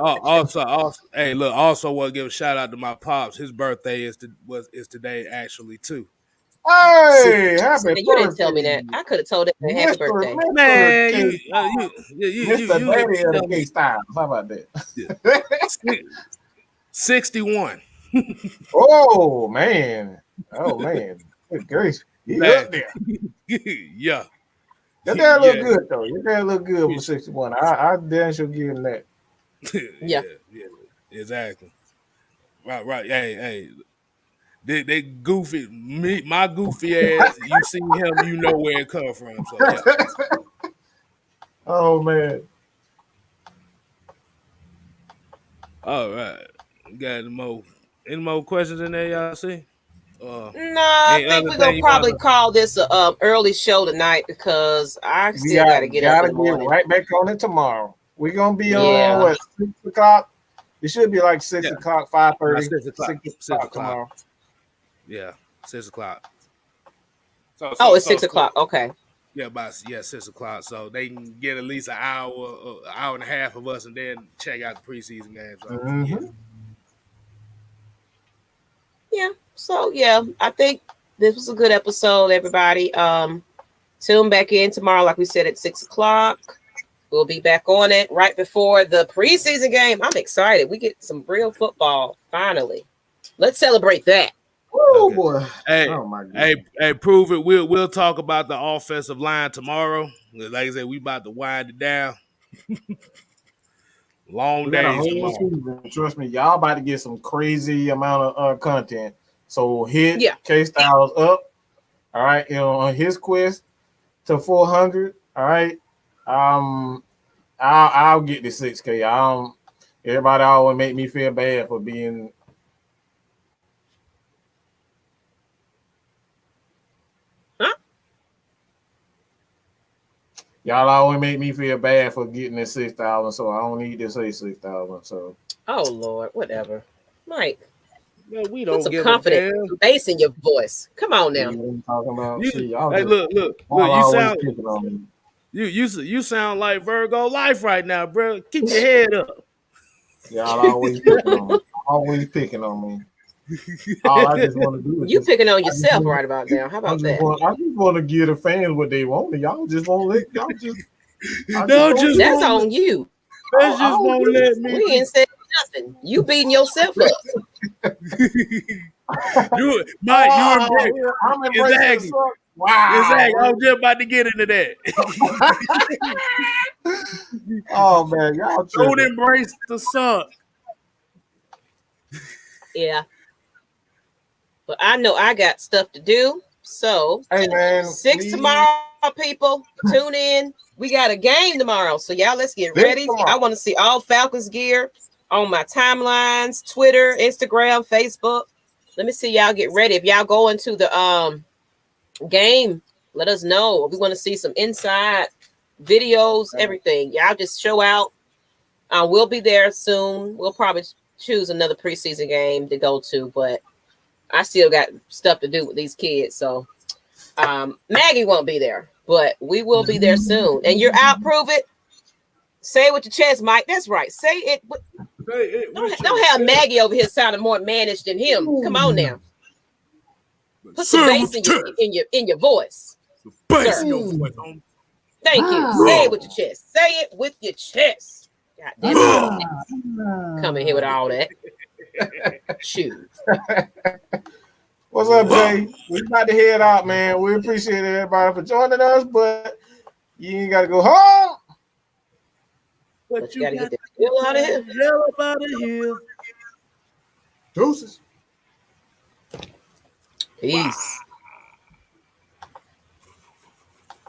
Also, want to give a shout out to my pops. His birthday is today actually too. Hey, happy birthday! You didn't tell me that. I could have told him happy birthday. Man, Mr. Daddy of the Kstlyz. How about that? 61. Oh man! Good gracious, he up there. Yeah. Your dad look good though. Your dad look good with 61. I damn sure give him that. Yeah, exactly. Right. Hey. They goofy. My goofy ass. You see him, you know where it come from. So yeah. Oh man. All right. Got any more questions in there, y'all see? No, I think we're gonna probably call this a early show tonight because I still gotta get up in the morning. Right back on it tomorrow. We're gonna be on what 6 o'clock? It should be like 6 o'clock, 5:30. 6 o'clock tomorrow. Yeah, 6 o'clock. It's 6 o'clock. Okay. Yeah, 6 o'clock. So they can get at least an hour and a half of us, and then check out the preseason games. So, Yeah. So I think this was a good episode, everybody. Tune back in tomorrow, like we said, at 6 o'clock. We'll be back on it right before the preseason game. I'm excited. We get some real football finally. Let's celebrate that. Oh boy! Hey, oh my God. Hey, prove it. We'll talk about the offensive line tomorrow. Like I said, we about to wind it down. Long days tomorrow. Trust me, y'all about to get some crazy amount of content. So hit KSTYLZ up. All right, on his quest to 400. All right. I'll get the 6K. Everybody always make me feel bad for being. Y'all always make me feel bad for getting the 6,000, so I don't need to say 6,000. So. Oh Lord, whatever, Mike. Yeah, we don't put some give confidence, some bass in your voice. Come on now. You sound like Virgo life right now, bro. Keep your head up. Y'all always picking on me. All I just want to do is picking on yourself right about now. How about that? I just want to give the fans what they want. Y'all just won't let that's on you. That just won't let me. We ain't said nothing. You beating yourself up. you embrace. I'm embracing exactly. Wow. Exactly. I was just about to get into that. Oh man, y'all don't embrace the suck. Yeah. But I know I got stuff to do. So hey man, 6 tomorrow, people. Tune in. We got a game tomorrow. So y'all let's get ready. I want to see all Falcons gear on my timelines, Twitter, Instagram, Facebook. Let me see y'all get ready. If y'all go into the game, let us know. We want to see some inside videos, everything. Y'all just show out. We'll be there soon. We'll probably choose another preseason game to go to, but I still got stuff to do with these kids. So Maggie won't be there, but we will be there soon. And you're out, prove it. Say it with your chest, Mike. That's right. Say it. Don't have Maggie over here sounding more mannish than him. Come on now. Put some bass in your voice. Bass in your voice. Thank you. Say it with your chest. Say it with your chest. God damn it. Come in here with all that. Shoot. What's up, Jay? We're about to head out, man. We appreciate everybody for joining us, but you ain't got to go home. But you got to get the hell out of here. Hell out of here. Deuces. Peace.